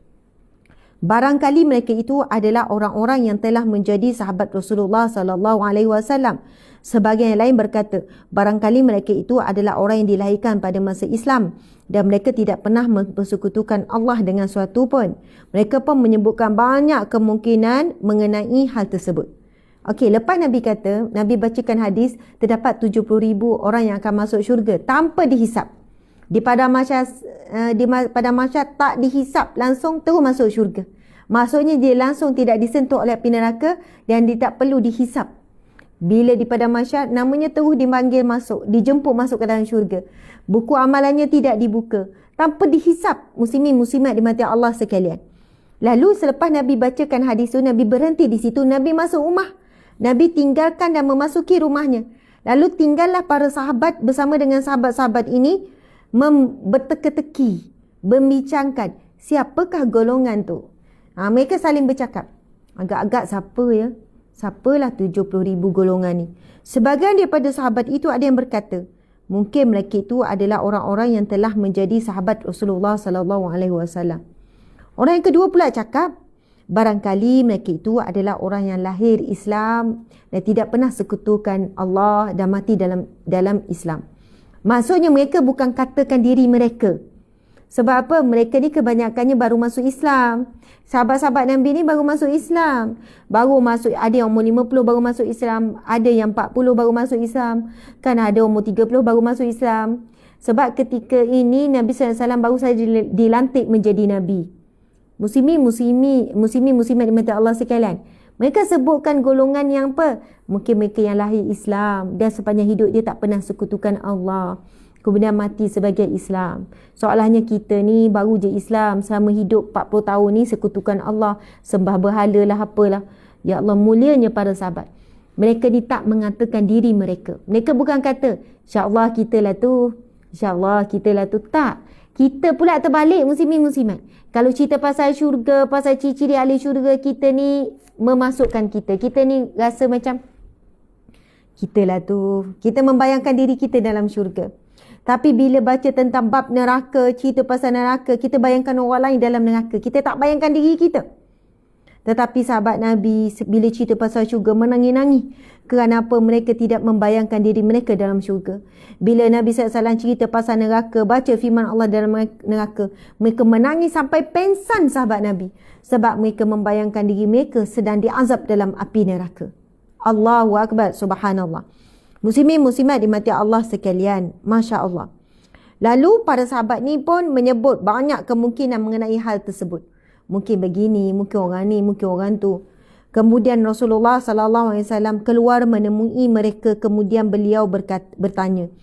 barangkali mereka itu adalah orang-orang yang telah menjadi sahabat Rasulullah sallallahu alaihi wasallam. Sebahagian yang lain berkata, barangkali mereka itu adalah orang yang dilahirkan pada masa Islam dan mereka tidak pernah mempersekutukan Allah dengan sesuatu pun. Mereka pun menyebutkan banyak kemungkinan mengenai hal tersebut. Okey, lepas Nabi kata, Nabi bacakan hadis, terdapat 70,000 orang yang akan masuk syurga tanpa dihisap. Di padang mahsyar tak dihisap, langsung terus masuk syurga. Maksudnya dia langsung tidak disentuh oleh api neraka dan dia tak perlu dihisap. Bila di padang mahsyar, namanya terus dipanggil masuk, dijemput masuk ke dalam syurga. Buku amalannya tidak dibuka tanpa dihisap. Muslimin muslimat dimati Allah sekalian. Lalu selepas Nabi bacakan hadis itu, Nabi berhenti di situ, Nabi masuk rumah. Nabi tinggalkan dan memasuki rumahnya. Lalu tinggallah para sahabat bersama dengan sahabat-sahabat ini berteka-teki, membincangkan siapakah golongan tu. Mereka saling bercakap, agak-agak siapa ya? Siapalah 70,000 golongan ni? Sebahagian daripada sahabat itu ada yang berkata, mungkin mereka itu adalah orang-orang yang telah menjadi sahabat Rasulullah sallallahu alaihi wasallam. Orang yang kedua pula cakap, barangkali mereka itu adalah orang yang lahir Islam dan tidak pernah sekutukan Allah dan mati dalam Islam. Maksudnya mereka bukan katakan diri mereka. Sebab apa? Mereka ni kebanyakannya baru masuk Islam. Sahabat-sahabat Nabi ni baru masuk Islam. Baru masuk, ada yang umur 50 baru masuk Islam. Ada yang 40 baru masuk Islam. Kan ada umur 30 baru masuk Islam. Sebab ketika ini Nabi SAW baru saja dilantik menjadi Nabi. Muslimin-muslimat dimati Allah sekalian. Mereka sebutkan golongan yang apa? Mungkin mereka yang lahir Islam dan sepanjang hidup dia tak pernah sekutukan Allah. Kemudian mati sebagai Islam. Soalnya kita ni baru je Islam, selama hidup 40 tahun ni sekutukan Allah, sembah berhala lah apalah. Ya Allah, mulianya para sahabat. Mereka ni tak mengatakan diri mereka. Mereka bukan kata, insya-Allah kita lah tu. InsyaAllah kita lah tu. Tak. Kita pula terbalik, muslimin muslimat. Kalau cerita pasal syurga, pasal ciri-ciri ahli syurga, kita ni memasukkan kita. Kita ni rasa macam kita lah tu. Kita membayangkan diri kita dalam syurga. Tapi bila baca tentang bab neraka, cerita pasal neraka, kita bayangkan orang lain dalam neraka. Kita tak bayangkan diri kita. Tetapi sahabat Nabi bila cerita pasal syurga menangis-nangis. Kerana apa? Mereka tidak membayangkan diri mereka dalam syurga. Bila Nabi SAW cerita pasal neraka, baca firman Allah dalam neraka, mereka menangis sampai pengsan sahabat Nabi. Sebab mereka membayangkan diri mereka sedang diazab dalam api neraka. Allahu Akbar, subhanallah. Muslimin muslimat dimati Allah sekalian. Masya Allah. Lalu para sahabat ni pun menyebut banyak kemungkinan mengenai hal tersebut. Mungkin begini, mungkin orang ni, mungkin orang tu. Kemudian Rasulullah SAW keluar menemui mereka. Kemudian beliau bertanya,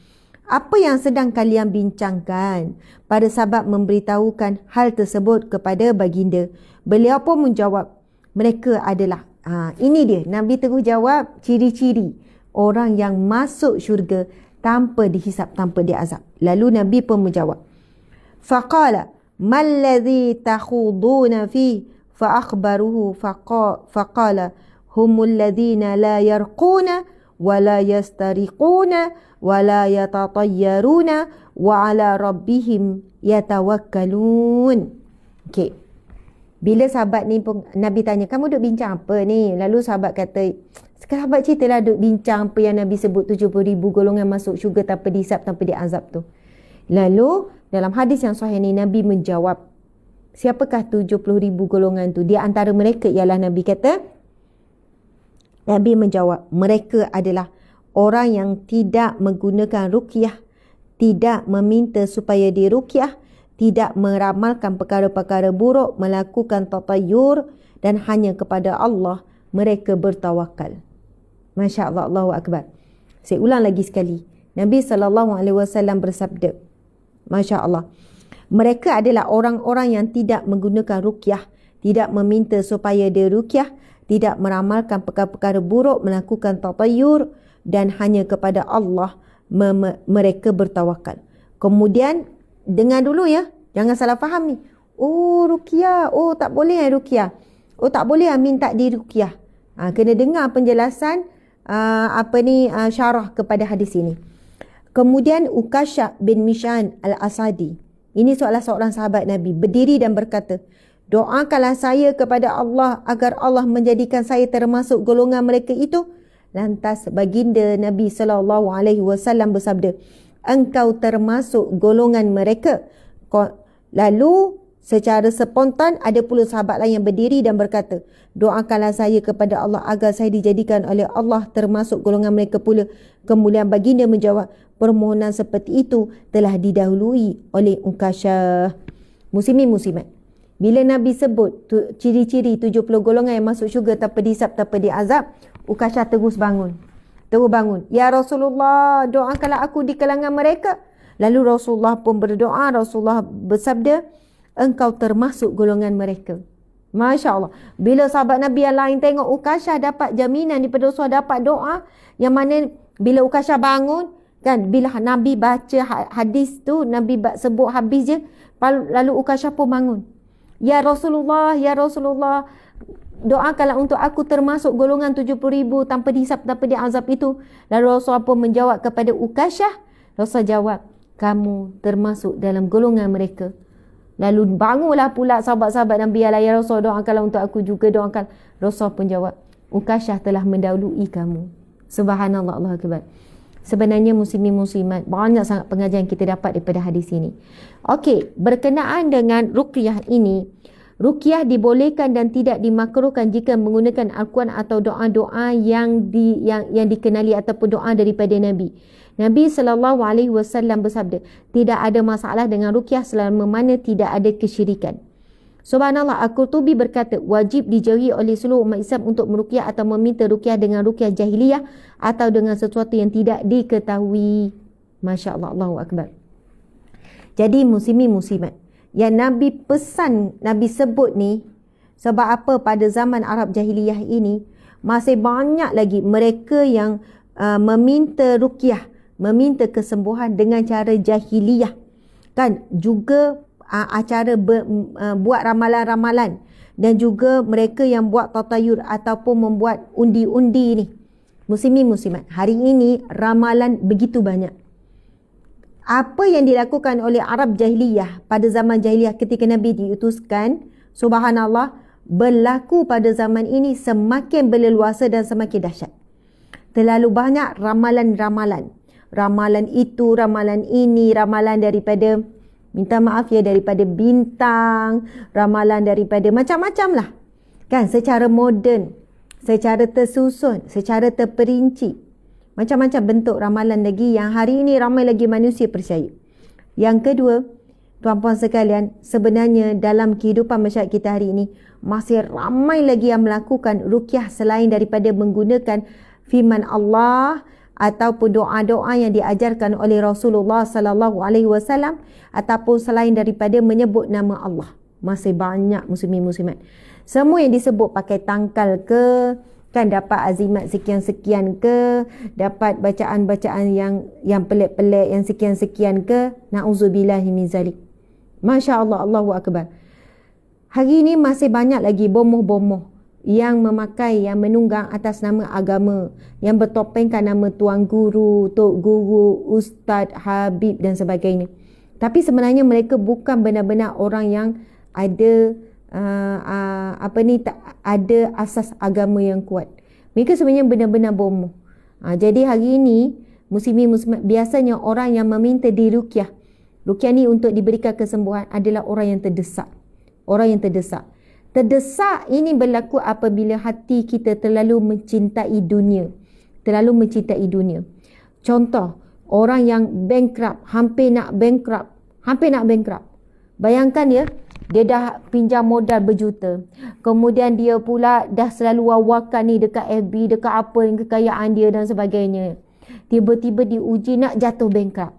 apa yang sedang kalian bincangkan? Para sahabat memberitahukan hal tersebut kepada baginda. Beliau pun menjawab, mereka adalah, ini dia, Nabi terus jawab ciri-ciri orang yang masuk syurga tanpa dihisap, tanpa diazab. Lalu Nabi pun menjawab, faqala malladhi takhuduna fi faakhbaruhu faqala humul ladhina la yarquna wa la yastariquna wa la yatatayyaruna wa ala rabbihim yatawakkalun. Okey. Bila sahabat ni pun Nabi tanya, kamu duk bincang apa ni? Lalu sahabat kata, sahabat ceritalah duk bincang apa yang Nabi sebut 70,000 golongan masuk syurga tanpa dihisap, tanpa diazab tu. Lalu dalam hadis yang sahih ni Nabi menjawab, siapakah 70,000 golongan tu? Di antara mereka ialah Nabi kata, Nabi menjawab, mereka adalah orang yang tidak menggunakan ruqyah, tidak meminta supaya diruqyah, tidak meramalkan perkara-perkara buruk, melakukan tatayyur, dan hanya kepada Allah mereka bertawakal. Masya Allah, Allahu Akbar. Saya ulang lagi sekali. Nabi SAW bersabda, Masya Allah, Mereka adalah orang-orang yang tidak menggunakan ruqyah, tidak meminta supaya dia ruqyah, tidak meramalkan perkara-perkara buruk, melakukan tatayur, dan hanya kepada Allah mereka bertawakal. Kemudian dengar dulu ya, jangan salah faham ni. Oh ruqyah, oh tak boleh ruqyah. Oh tak boleh minta di ruqyah. Kena dengar penjelasan syarah kepada hadis ini. Kemudian Ukashah bin Mishan al-Asadi, ini seorang sahabat Nabi, berdiri dan berkata, doakanlah saya kepada Allah agar Allah menjadikan saya termasuk golongan mereka itu. Lantas baginda Nabi SAW bersabda, engkau termasuk golongan mereka. Lalu secara spontan ada pula sahabat lain yang berdiri dan berkata, doakanlah saya kepada Allah agar saya dijadikan oleh Allah termasuk golongan mereka pula. Kemudian baginda menjawab, permohonan seperti itu telah didahului oleh Ukashah. Muslimin muslimat, bila Nabi sebut ciri-ciri 70 golongan yang masuk syurga tanpa dihisab, tanpa diazab, Ukashah terus bangun. Ya Rasulullah, doakanlah aku di kalangan mereka. Lalu Rasulullah pun berdoa. Rasulullah bersabda, engkau termasuk golongan mereka. Masya Allah. Bila sahabat Nabi yang lain tengok Ukashah dapat jaminan daripada Rasulullah, dapat doa, yang mana bila Ukashah bangun, kan, bila Nabi baca hadis tu, Nabi sebut habis je, lalu Ukashah pun bangun. Ya Rasulullah, doakanlah untuk aku termasuk golongan 70,000 tanpa dihisab, tanpa diazab itu. Lalu Rasulullah pun menjawab kepada Ukashah. Rasulullah jawab, kamu termasuk dalam golongan mereka. Lalu bangunlah pula sahabat-sahabat Nabi yang lain, ya Rasulullah, doakanlah untuk aku juga, doakan. Rasulullah pun jawab, Ukashah telah mendahului kamu. Subhanallah, Allah Akbar. Sebenarnya muslimin muslimat, banyak sangat pengajaran kita dapat daripada hadis ini. Okey, berkenaan dengan ruqyah ini, ruqyah dibolehkan dan tidak dimakruhkan jika menggunakan Al-Quran atau doa-doa yang dikenali ataupun doa daripada Nabi. Nabi SAW bersabda, tidak ada masalah dengan ruqyah selama mana tidak ada kesyirikan. Subhanallah, Al-Qurtubi berkata, wajib dijauhi oleh seluruh umat Islam untuk meruqyah atau meminta ruqyah dengan ruqyah jahiliyah atau dengan sesuatu yang tidak diketahui. Masya Allah, Allahu Akbar. Jadi muslimin muslimat, yang Nabi pesan, Nabi sebut ni, sebab apa pada zaman Arab jahiliyah ini masih banyak lagi mereka yang meminta ruqyah, meminta kesembuhan dengan cara jahiliyah, kan, juga acara buat ramalan-ramalan, dan juga mereka yang buat tatayur ataupun membuat undi-undi ni. Muslimin muslimat, hari ini ramalan begitu banyak. Apa yang dilakukan oleh Arab jahiliyah pada zaman jahiliyah ketika Nabi diutuskan, subhanallah, berlaku pada zaman ini semakin berleluasa dan semakin dahsyat. Terlalu banyak ramalan-ramalan. Ramalan itu, ramalan ini, ramalan daripada, minta maaf ya, daripada bintang, ramalan daripada macam-macam lah. Kan, secara moden, secara tersusun, secara terperinci. Macam-macam bentuk ramalan lagi yang hari ini ramai lagi manusia percaya. Yang kedua, tuan-puan sekalian, sebenarnya dalam kehidupan masyarakat kita hari ini, masih ramai lagi yang melakukan ruqyah selain daripada menggunakan firman Allah ataupun doa-doa yang diajarkan oleh Rasulullah sallallahu alaihi wasallam, ataupun selain daripada menyebut nama Allah. Masih banyak muslimin muslimat. Semua yang disebut pakai tangkal ke, kan, dapat azimat sekian-sekian ke, dapat bacaan-bacaan yang pelik-pelik yang sekian-sekian ke, na'udzubillahi min zalik. Masya Allah, Allahu Akbar. Hari ini masih banyak lagi bomoh-bomoh yang memakai, yang menunggang atas nama agama, yang bertopengkan nama tuan guru, tok guru, ustaz, habib dan sebagainya. Tapi sebenarnya mereka bukan benar-benar orang yang ada tak ada asas agama yang kuat. Mereka sebenarnya benar-benar bomoh. Jadi hari ini muslimin muslimat, biasanya orang yang meminta diruqyah, ruqyah ni untuk diberikan kesembuhan, adalah orang yang terdesak. Orang yang terdesak. Terdesak ini berlaku apabila hati kita terlalu mencintai dunia. Terlalu mencintai dunia. Contoh, orang yang bankrupt, hampir nak bankrupt. Bayangkan ya, dia dah pinjam modal berjuta. Kemudian dia pula dah selalu wawakan ni dekat FB, dekat apa yang kekayaan dia dan sebagainya. Tiba-tiba diuji nak jatuh bankrupt.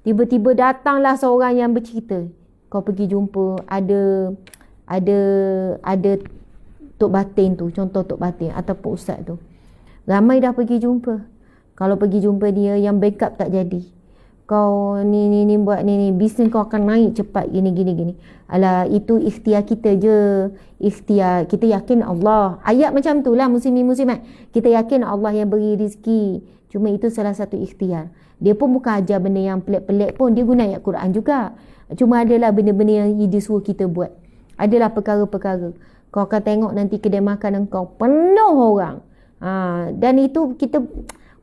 Tiba-tiba datanglah seorang yang bercerita. kau pergi jumpa ada Tok Batin tu, contoh Tok Batin ataupun ustaz tu. Ramai dah pergi jumpa. Kalau pergi jumpa dia, yang backup tak jadi. Kau ni buat ni, bisnes kau akan naik cepat gini. Alah, itu ikhtiar kita je. Ikhtiar, kita yakin Allah. Ayat macam tu lah muslimin-muslimat. Kita yakin Allah yang beri rezeki. Cuma itu salah satu ikhtiar. Dia pun bukan ajar benda yang pelik-pelik pun. Dia guna ayat Quran juga. Cuma adalah benda-benda yang dia suruh kita buat. Adalah perkara-perkara. Kau akan tengok nanti kedai makan engkau penuh orang. Dan itu kita,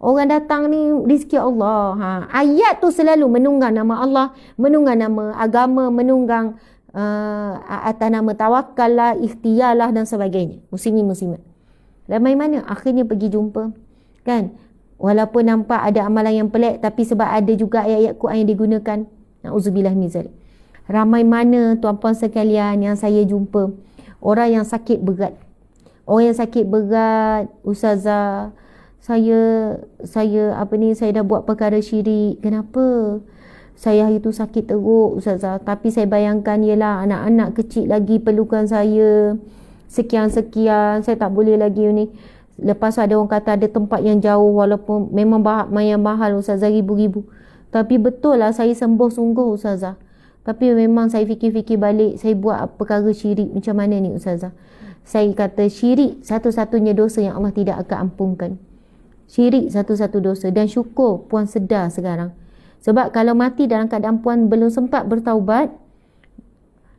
orang datang ni rezeki Allah. Ayat tu selalu menunggang nama Allah, menunggang nama agama, menunggang atas nama tawakal lah, ikhtiar lah dan sebagainya. Muslimin-muslimat. Ramai mana akhirnya pergi jumpa. Kan? Walaupun nampak ada amalan yang pelik, tapi sebab ada juga ayat-ayat Quran yang digunakan. Na'udzubillah min zalik. Ramai mana tuan-puan sekalian yang saya jumpa, orang yang sakit berat. Orang yang sakit berat, ustazah, saya dah buat perkara syirik. Kenapa? Saya hari tu sakit teruk ustazah, tapi saya bayangkan ialah anak-anak kecil lagi perlukan saya. Sekian-sekian, saya tak boleh lagi ni. Lepas ada orang kata ada tempat yang jauh, walaupun memang yang mahal ustazah, ribu-ribu. Tapi betul lah saya sembuh sungguh ustazah. Tapi memang saya fikir-fikir balik, saya buat perkara syirik macam mana ni ustazah. Saya kata syirik satu-satunya dosa yang Allah tidak akan ampunkan. Syirik satu-satu dosa. Dan syukur puan sedar sekarang. Sebab kalau mati dalam keadaan puan belum sempat bertaubat,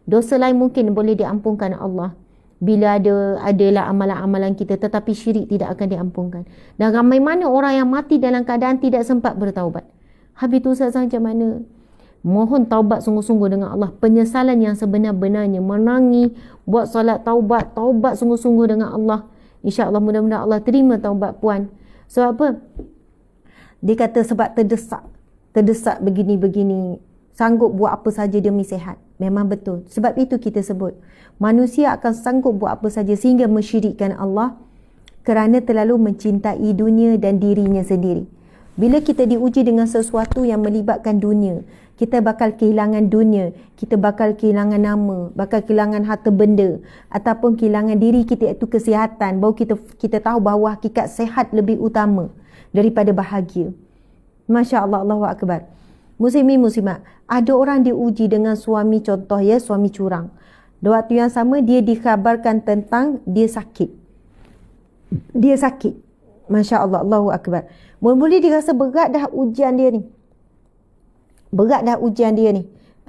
dosa lain mungkin boleh diampunkan Allah. Bila adalah amalan-amalan kita, tetapi syirik tidak akan diampunkan. Dan ramai mana orang yang mati dalam keadaan tidak sempat bertaubat. Habis tu ustazah macam mana? Mohon taubat sungguh-sungguh dengan Allah. Penyesalan yang sebenar-benarnya. Menangi, buat solat taubat sungguh-sungguh dengan Allah. InsyaAllah mudah-mudahan Allah terima taubat puan. Sebab apa? Dia kata sebab terdesak begini-begini. Sanggup buat apa saja demi sihat. Memang betul. Sebab itu kita sebut. Manusia akan sanggup buat apa saja sehingga mensyirikkan Allah kerana terlalu mencintai dunia dan dirinya sendiri. Bila kita diuji dengan sesuatu yang melibatkan dunia, kita bakal kehilangan dunia, kita bakal kehilangan nama, bakal kehilangan harta benda, ataupun kehilangan diri kita, iaitu kesihatan. Baru kita tahu bahawa hakikat sehat lebih utama daripada bahagia. Masya Allah, Allahu Akbar. Muslimin muslimat, ada orang diuji dengan suami, contoh ya, suami curang. Waktu yang sama dia dikhabarkan tentang dia sakit. Masya Allah, Allahu Akbar. Mula-mula dia rasa berat dah ujian dia ni.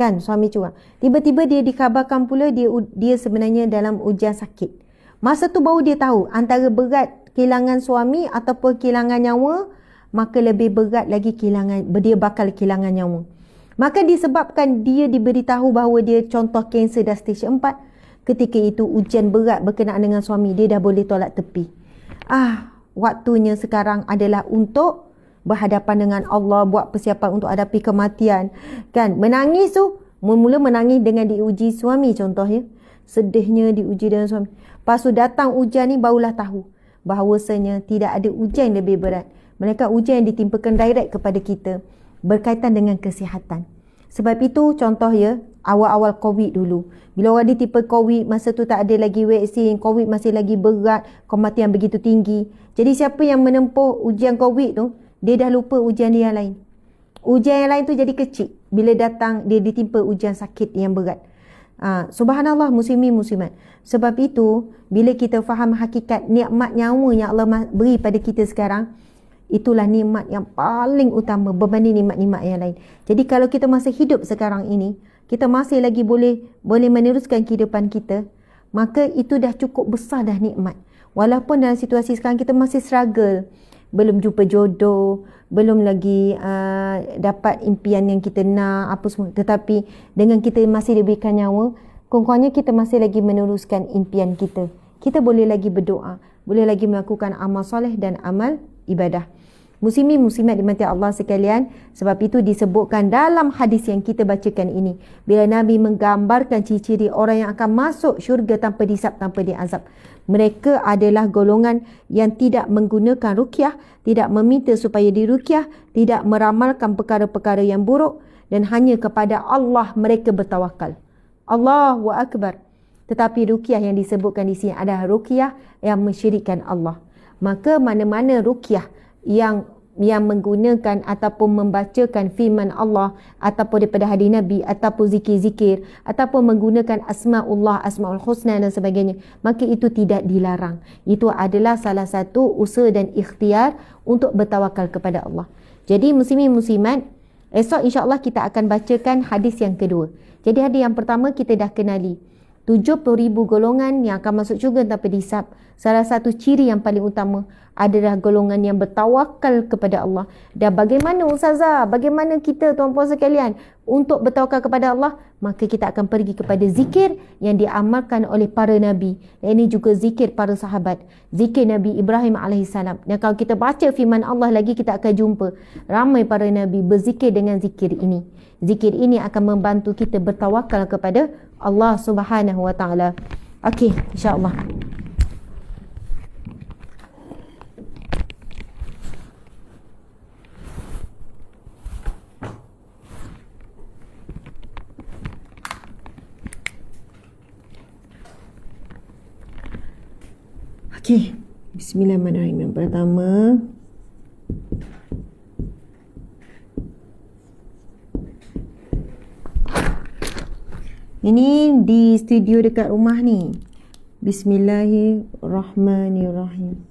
Kan, suami curang. Tiba-tiba dia dikhabarkan pula dia sebenarnya dalam ujian sakit. Masa tu baru dia tahu antara berat kehilangan suami ataupun kehilangan nyawa, maka lebih berat lagi dia bakal kehilangan nyawa. Maka disebabkan dia diberitahu bahawa dia contoh kanser dah stage 4, ketika itu ujian berat berkenaan dengan suami, dia dah boleh tolak tepi. Waktunya sekarang adalah untuk berhadapan dengan Allah, buat persiapan untuk hadapi kematian. Kan, menangis tu, mula-mula menangis dengan diuji suami contohnya. Sedihnya diuji dengan suami. Lepas tu datang ujian ni barulah tahu bahawasanya tidak ada ujian yang lebih berat. Mereka ujian yang ditimpakan direct kepada kita berkaitan dengan kesihatan. Sebab itu contoh ya, awal-awal COVID dulu. Bila orang ditimpa COVID, masa tu tak ada lagi vaksin, COVID masih lagi berat, kematian begitu tinggi. Jadi siapa yang menempuh ujian COVID tu, dia dah lupa ujian dia yang lain. Ujian yang lain tu jadi kecil bila datang dia ditimpa ujian sakit yang berat. Subhanallah muslimin muslimat. Sebab itu bila kita faham hakikat nikmat nyawa yang Allah beri pada kita sekarang, itulah nikmat yang paling utama berbanding nikmat-nikmat yang lain. Jadi kalau kita masih hidup sekarang ini, kita masih lagi boleh meneruskan kehidupan kita, maka itu dah cukup besar dah nikmat. Walaupun dalam situasi sekarang kita masih struggle, belum jumpa jodoh, belum lagi dapat impian yang kita nak, apa semua. Tetapi dengan kita masih diberikan nyawa, kurang-kurangnya kita masih lagi meneruskan impian kita. Kita boleh lagi berdoa, boleh lagi melakukan amal soleh dan amal ibadah. Muslimin muslimat dimati Allah sekalian, sebab itu disebutkan dalam hadis yang kita bacakan ini, bila Nabi menggambarkan ciri-ciri orang yang akan masuk syurga tanpa dihisap, tanpa diazab. Mereka adalah golongan yang tidak menggunakan ruqyah, tidak meminta supaya diruqyah, tidak meramalkan perkara-perkara yang buruk, dan hanya kepada Allah mereka bertawakal. Allahu Akbar. Tetapi ruqyah yang disebutkan di sini adalah ruqyah yang mensyirikkan Allah. Maka mana-mana ruqyah yang menggunakan ataupun membacakan firman Allah ataupun daripada hadis Nabi ataupun zikir-zikir ataupun menggunakan asma'ullah, asma'ul husna dan sebagainya, maka itu tidak dilarang. Itu adalah salah satu usaha dan ikhtiar untuk bertawakal kepada Allah. Jadi muslimin muslimat, esok insya-Allah kita akan bacakan hadis yang kedua. Jadi hadis yang pertama kita dah kenali 70,000 golongan yang akan masuk syurga tanpa dihisap. Salah satu ciri yang paling utama adalah golongan yang bertawakal kepada Allah. Dan bagaimana Ustazah, bagaimana kita tuan-puan sekalian untuk bertawakal kepada Allah? Maka kita akan pergi kepada zikir yang diamalkan oleh para Nabi. Dan ini juga zikir para sahabat. Zikir Nabi Ibrahim AS. Dan kalau kita baca firman Allah lagi, kita akan jumpa ramai para Nabi berzikir dengan zikir ini. Zikir ini akan membantu kita bertawakal kepada Allah Subhanahu Wa Taala. Okey, insya-Allah. Okey, bismillahirrahmanirrahim. Yang pertama, ini di studio dekat rumah ni. Bismillahirrahmanirrahim.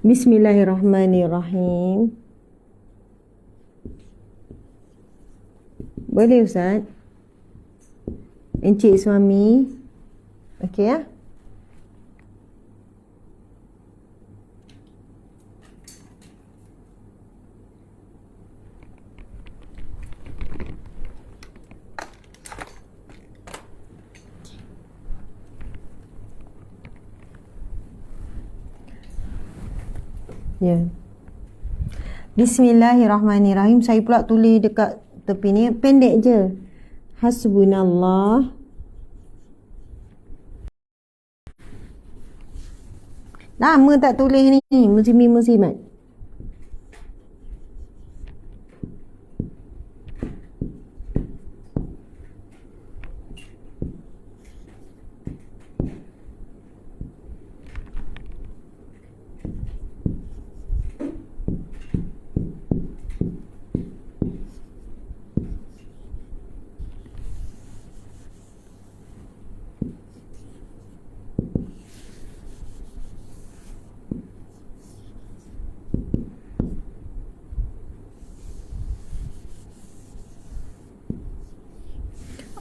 Bismillahirrahmanirrahim. Boleh Ustaz? Encik suami. Okey ya? Ya. Bismillahirrahmanirrahim. Saya pula tulis dekat tepi ni, pendek je. Hasbunallah. Lama tak tulis ni, muslimin-muslimat.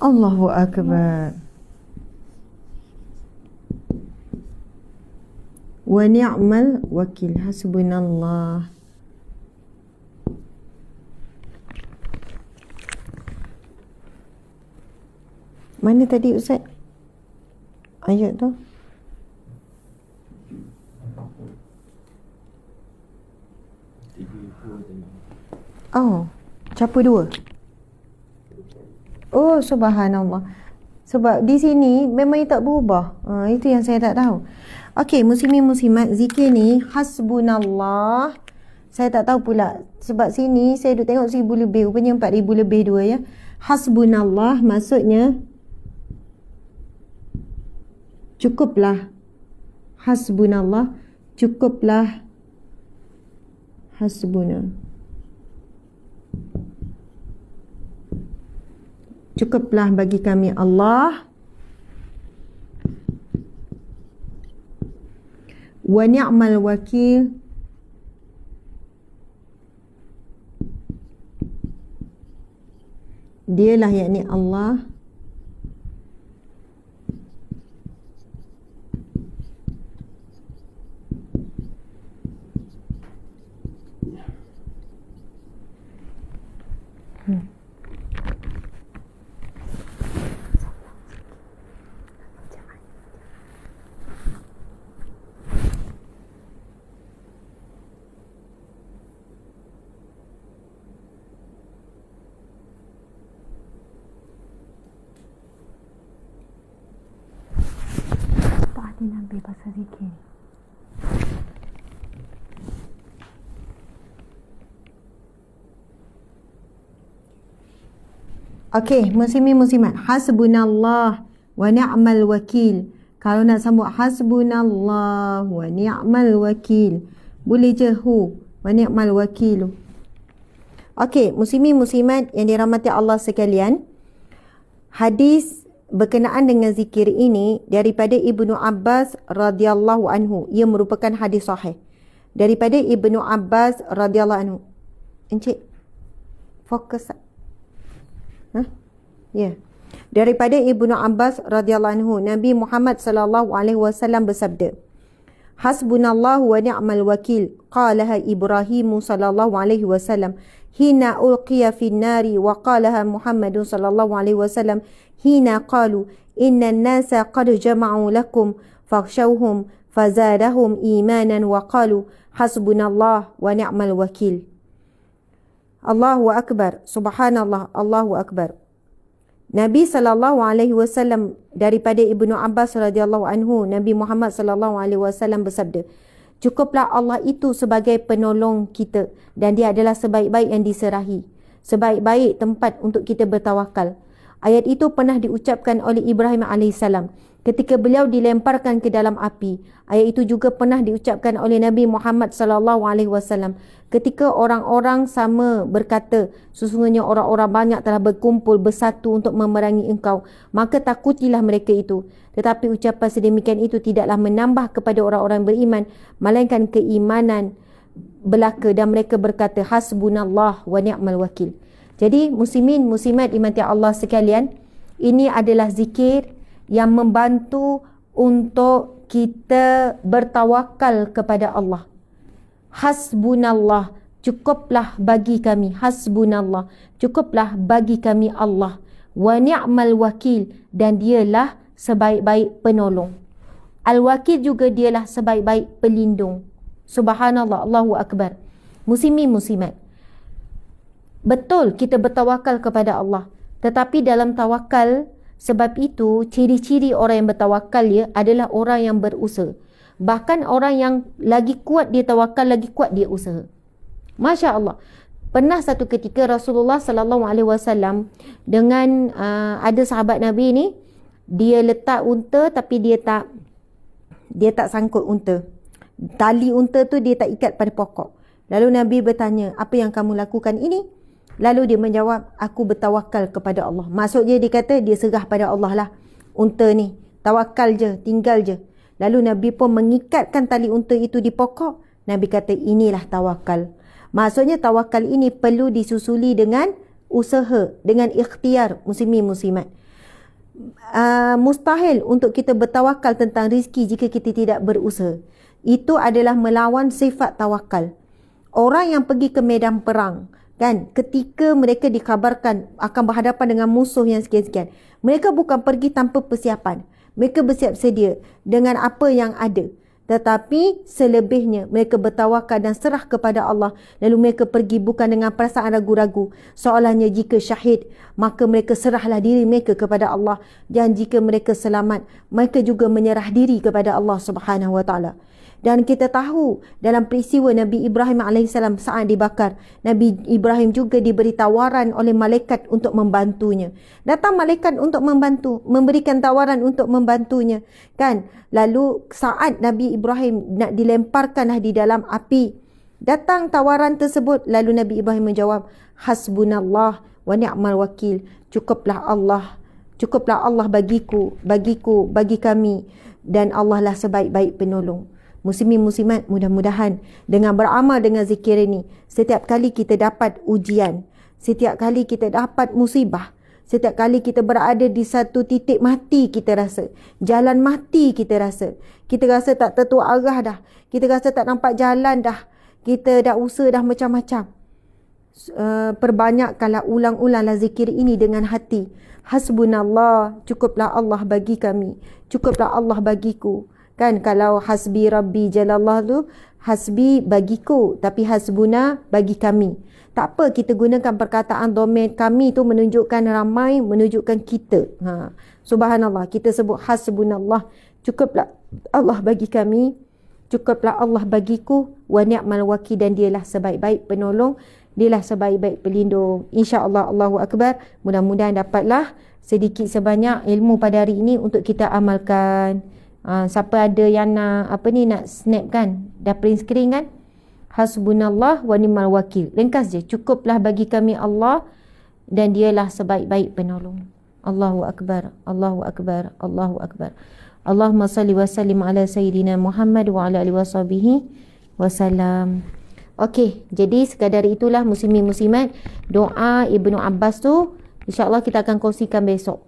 Allahu Akbar. Wa ni'mal wakil. Hasbunallah. Mana tadi Ustaz ayat tu? Oh, capa dua. Oh, subhanallah. Sebab di sini memang tak berubah. Itu yang saya tak tahu. Okey, muslimin muslimat, zikir ni hasbunallah. Saya tak tahu pula. Sebab sini saya duk tengok 1,000 lebih. Rupanya 4,000 lebih dua ya. Hasbunallah maksudnya cukuplah. Hasbunallah, cukuplah. Hasbuna. Cukuplah bagi kami Allah. Wa ni'mal wakil. Dialah yakni Allah. Tadi Nabi pasal zikir. Okey, muslimin muslimat. Hasbunallah wa ni'mal wakil. Kalau nak sambung hasbunallah wa ni'mal wakil, boleh je hu wa ni'mal wakil. Okey, muslimin muslimat yang dirahmati Allah sekalian. Hadis berkenaan dengan zikir ini daripada Ibnu Abbas radhiyallahu anhu. Ia merupakan hadis sahih. Daripada Ibnu Abbas radhiyallahu anhu. Encik, fokus. Ya. Daripada Ibnu Abbas radhiyallahu anhu, Nabi Muhammad sallallahu alaihi wasallam bersabda, Hasbunallahu wa ni'mal wakil, qalaha Ibrahim sallallahu alaihi wasallam hina ulqiya fin nari, wa qalaha Muhammadun sallallahu alaihi wasallam hina qalu inna an-nasa qad jama'u lakum fakhshawhum fazadahum imanan wa qalu hasbunallah wa ni'mal wakil. Allahu akbar, subhanallah, Allahu akbar. Nabi sallallahu alaihi wasallam daripada Ibnu Abbas radhiyallahu anhu, Nabi Muhammad sallallahu alaihi wasallam bersabda, cukuplah Allah itu sebagai penolong kita dan dia adalah sebaik-baik yang diserahi, sebaik-baik tempat untuk kita bertawakal. Ayat itu pernah diucapkan oleh Ibrahim alaihissalam ketika beliau dilemparkan ke dalam api. Ayat itu juga pernah diucapkan oleh Nabi Muhammad sallallahu alaihi wasallam ketika orang-orang sama berkata, sesungguhnya orang-orang banyak telah berkumpul bersatu untuk memerangi engkau, maka takutilah mereka itu. Tetapi ucapan sedemikian itu tidaklah menambah kepada orang-orang beriman, melainkan keimanan belaka, dan mereka berkata hasbunallah wa ni'mal wakil. Jadi muslimin muslimat dimati Allah sekalian, ini adalah zikir yang membantu untuk kita bertawakal kepada Allah. Hasbunallah, cukuplah bagi kami. Hasbunallah, cukuplah bagi kami Allah. Wa ni'mal wakil, dan dialah sebaik-baik penolong. Al-wakil juga dialah sebaik-baik pelindung. Subhanallah, Allahu akbar. Muslimin muslimat, betul kita bertawakal kepada Allah, tetapi dalam tawakal, sebab itu ciri-ciri orang yang bertawakal adalah orang yang berusaha. Bahkan orang yang lagi kuat dia tawakal, lagi kuat dia usaha. Masya Allah. Pernah satu ketika Rasulullah sallallahu alaihi wasallam dengan ada sahabat Nabi ni, dia letak unta tapi dia tak sangkut unta. Tali unta tu dia tak ikat pada pokok. Lalu Nabi bertanya, apa yang kamu lakukan ini? Lalu dia menjawab, aku bertawakal kepada Allah. Maksudnya dia kata dia serah pada Allah lah. Unta ni, tawakal je, tinggal je. Lalu Nabi pun mengikatkan tali unta itu di pokok. Nabi kata inilah tawakal. Maksudnya tawakal ini perlu disusuli dengan usaha, dengan ikhtiar, muslimin muslimat. Mustahil untuk kita bertawakal tentang rezeki jika kita tidak berusaha. Itu adalah melawan sifat tawakal. Orang yang pergi ke medan perang, kan, ketika mereka dikabarkan akan berhadapan dengan musuh yang sekian-sekian, mereka bukan pergi tanpa persiapan. Mereka bersiap sedia dengan apa yang ada. Tetapi selebihnya mereka bertawakal dan serah kepada Allah. Lalu mereka pergi bukan dengan perasaan ragu-ragu. Seolahnya jika syahid, maka mereka serahlah diri mereka kepada Allah. Dan jika mereka selamat, mereka juga menyerah diri kepada Allah Subhanahu Wa Taala. Dan kita tahu dalam peristiwa Nabi Ibrahim AS saat dibakar, Nabi Ibrahim juga diberi tawaran oleh malaikat untuk membantunya. Datang malaikat untuk membantu, memberikan tawaran untuk membantunya, kan? Lalu saat Nabi Ibrahim nak dilemparkan di dalam api, datang tawaran tersebut, lalu Nabi Ibrahim menjawab, hasbunallah wa ni'mal wakil. Cukuplah Allah bagiku, bagi kami, dan Allah lah sebaik-baik penolong. Muslimin muslimat, mudah-mudahan dengan beramal dengan zikir ini, setiap kali kita dapat ujian, setiap kali kita dapat musibah, setiap kali kita berada di satu titik mati, kita rasa jalan mati, kita rasa tak tentu arah dah, kita rasa tak nampak jalan dah, kita dah usaha dah macam-macam, perbanyakkanlah, ulang-ulanglah zikir ini dengan hati. Hasbunallah, cukuplah Allah bagi kami, cukuplah Allah bagiku. Kan, kalau hasbi rabbi jalallah tu hasbi bagiku, tapi hasbuna bagi kami. Tak apa kita gunakan perkataan domain kami tu menunjukkan ramai, menunjukkan kita. Subhanallah, kita sebut hasbunallah, Cukuplah Allah bagi kami, cukuplah Allah bagiku, wa ni'mal wakil, dan dialah sebaik-baik penolong, dialah sebaik-baik pelindung. InsyaAllah. Allahu Akbar. Mudah-mudahan dapatlah sedikit sebanyak ilmu pada hari ini untuk kita amalkan. Siapa ada yang nak nak snap kan, dah print screen kan, hasbunallah wa ni'mal wakil, ringkas je, cukuplah bagi kami Allah dan dialah sebaik-baik penolong. Allahu Akbar, Allahu Akbar, Allahu Akbar. Allahumma salli wa sallim ala Sayyidina Muhammad wa ala alihi washabihi wasallam. Okey, jadi sekadar itulah muslimin muslimat, doa Ibnu Abbas tu insya-Allah kita akan kongsikan besok.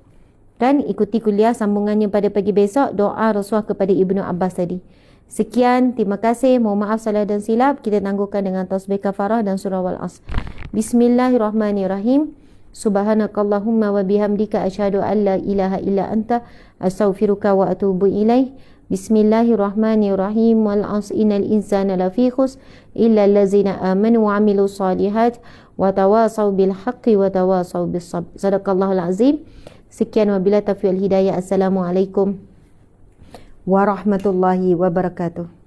Dan ikuti kuliah sambungannya pada pagi besok, doa Rasulullah kepada Ibnu Abbas tadi. Sekian, terima kasih. Mohon maaf salah dan silap. Kita tangguhkan dengan tasbih kafarah dan surah Wal-Asr. Bismillahirrahmanirrahim. Subhanakallahumma wa bihamdika asyhadu an la ilaha illa anta astaghfiruka wa atubu ilaih. Bismillahirrahmanirrahim. Wal 'asri innal insana lafi khusr illa allazina amanu wa 'amilus solihat wa tawasaw bil haqqi wa tawasaw bis sabr. Sadaqallahul azim. Sekian wabillahi taufiq wal hidayah. Assalamualaikum warahmatullahi wabarakatuh.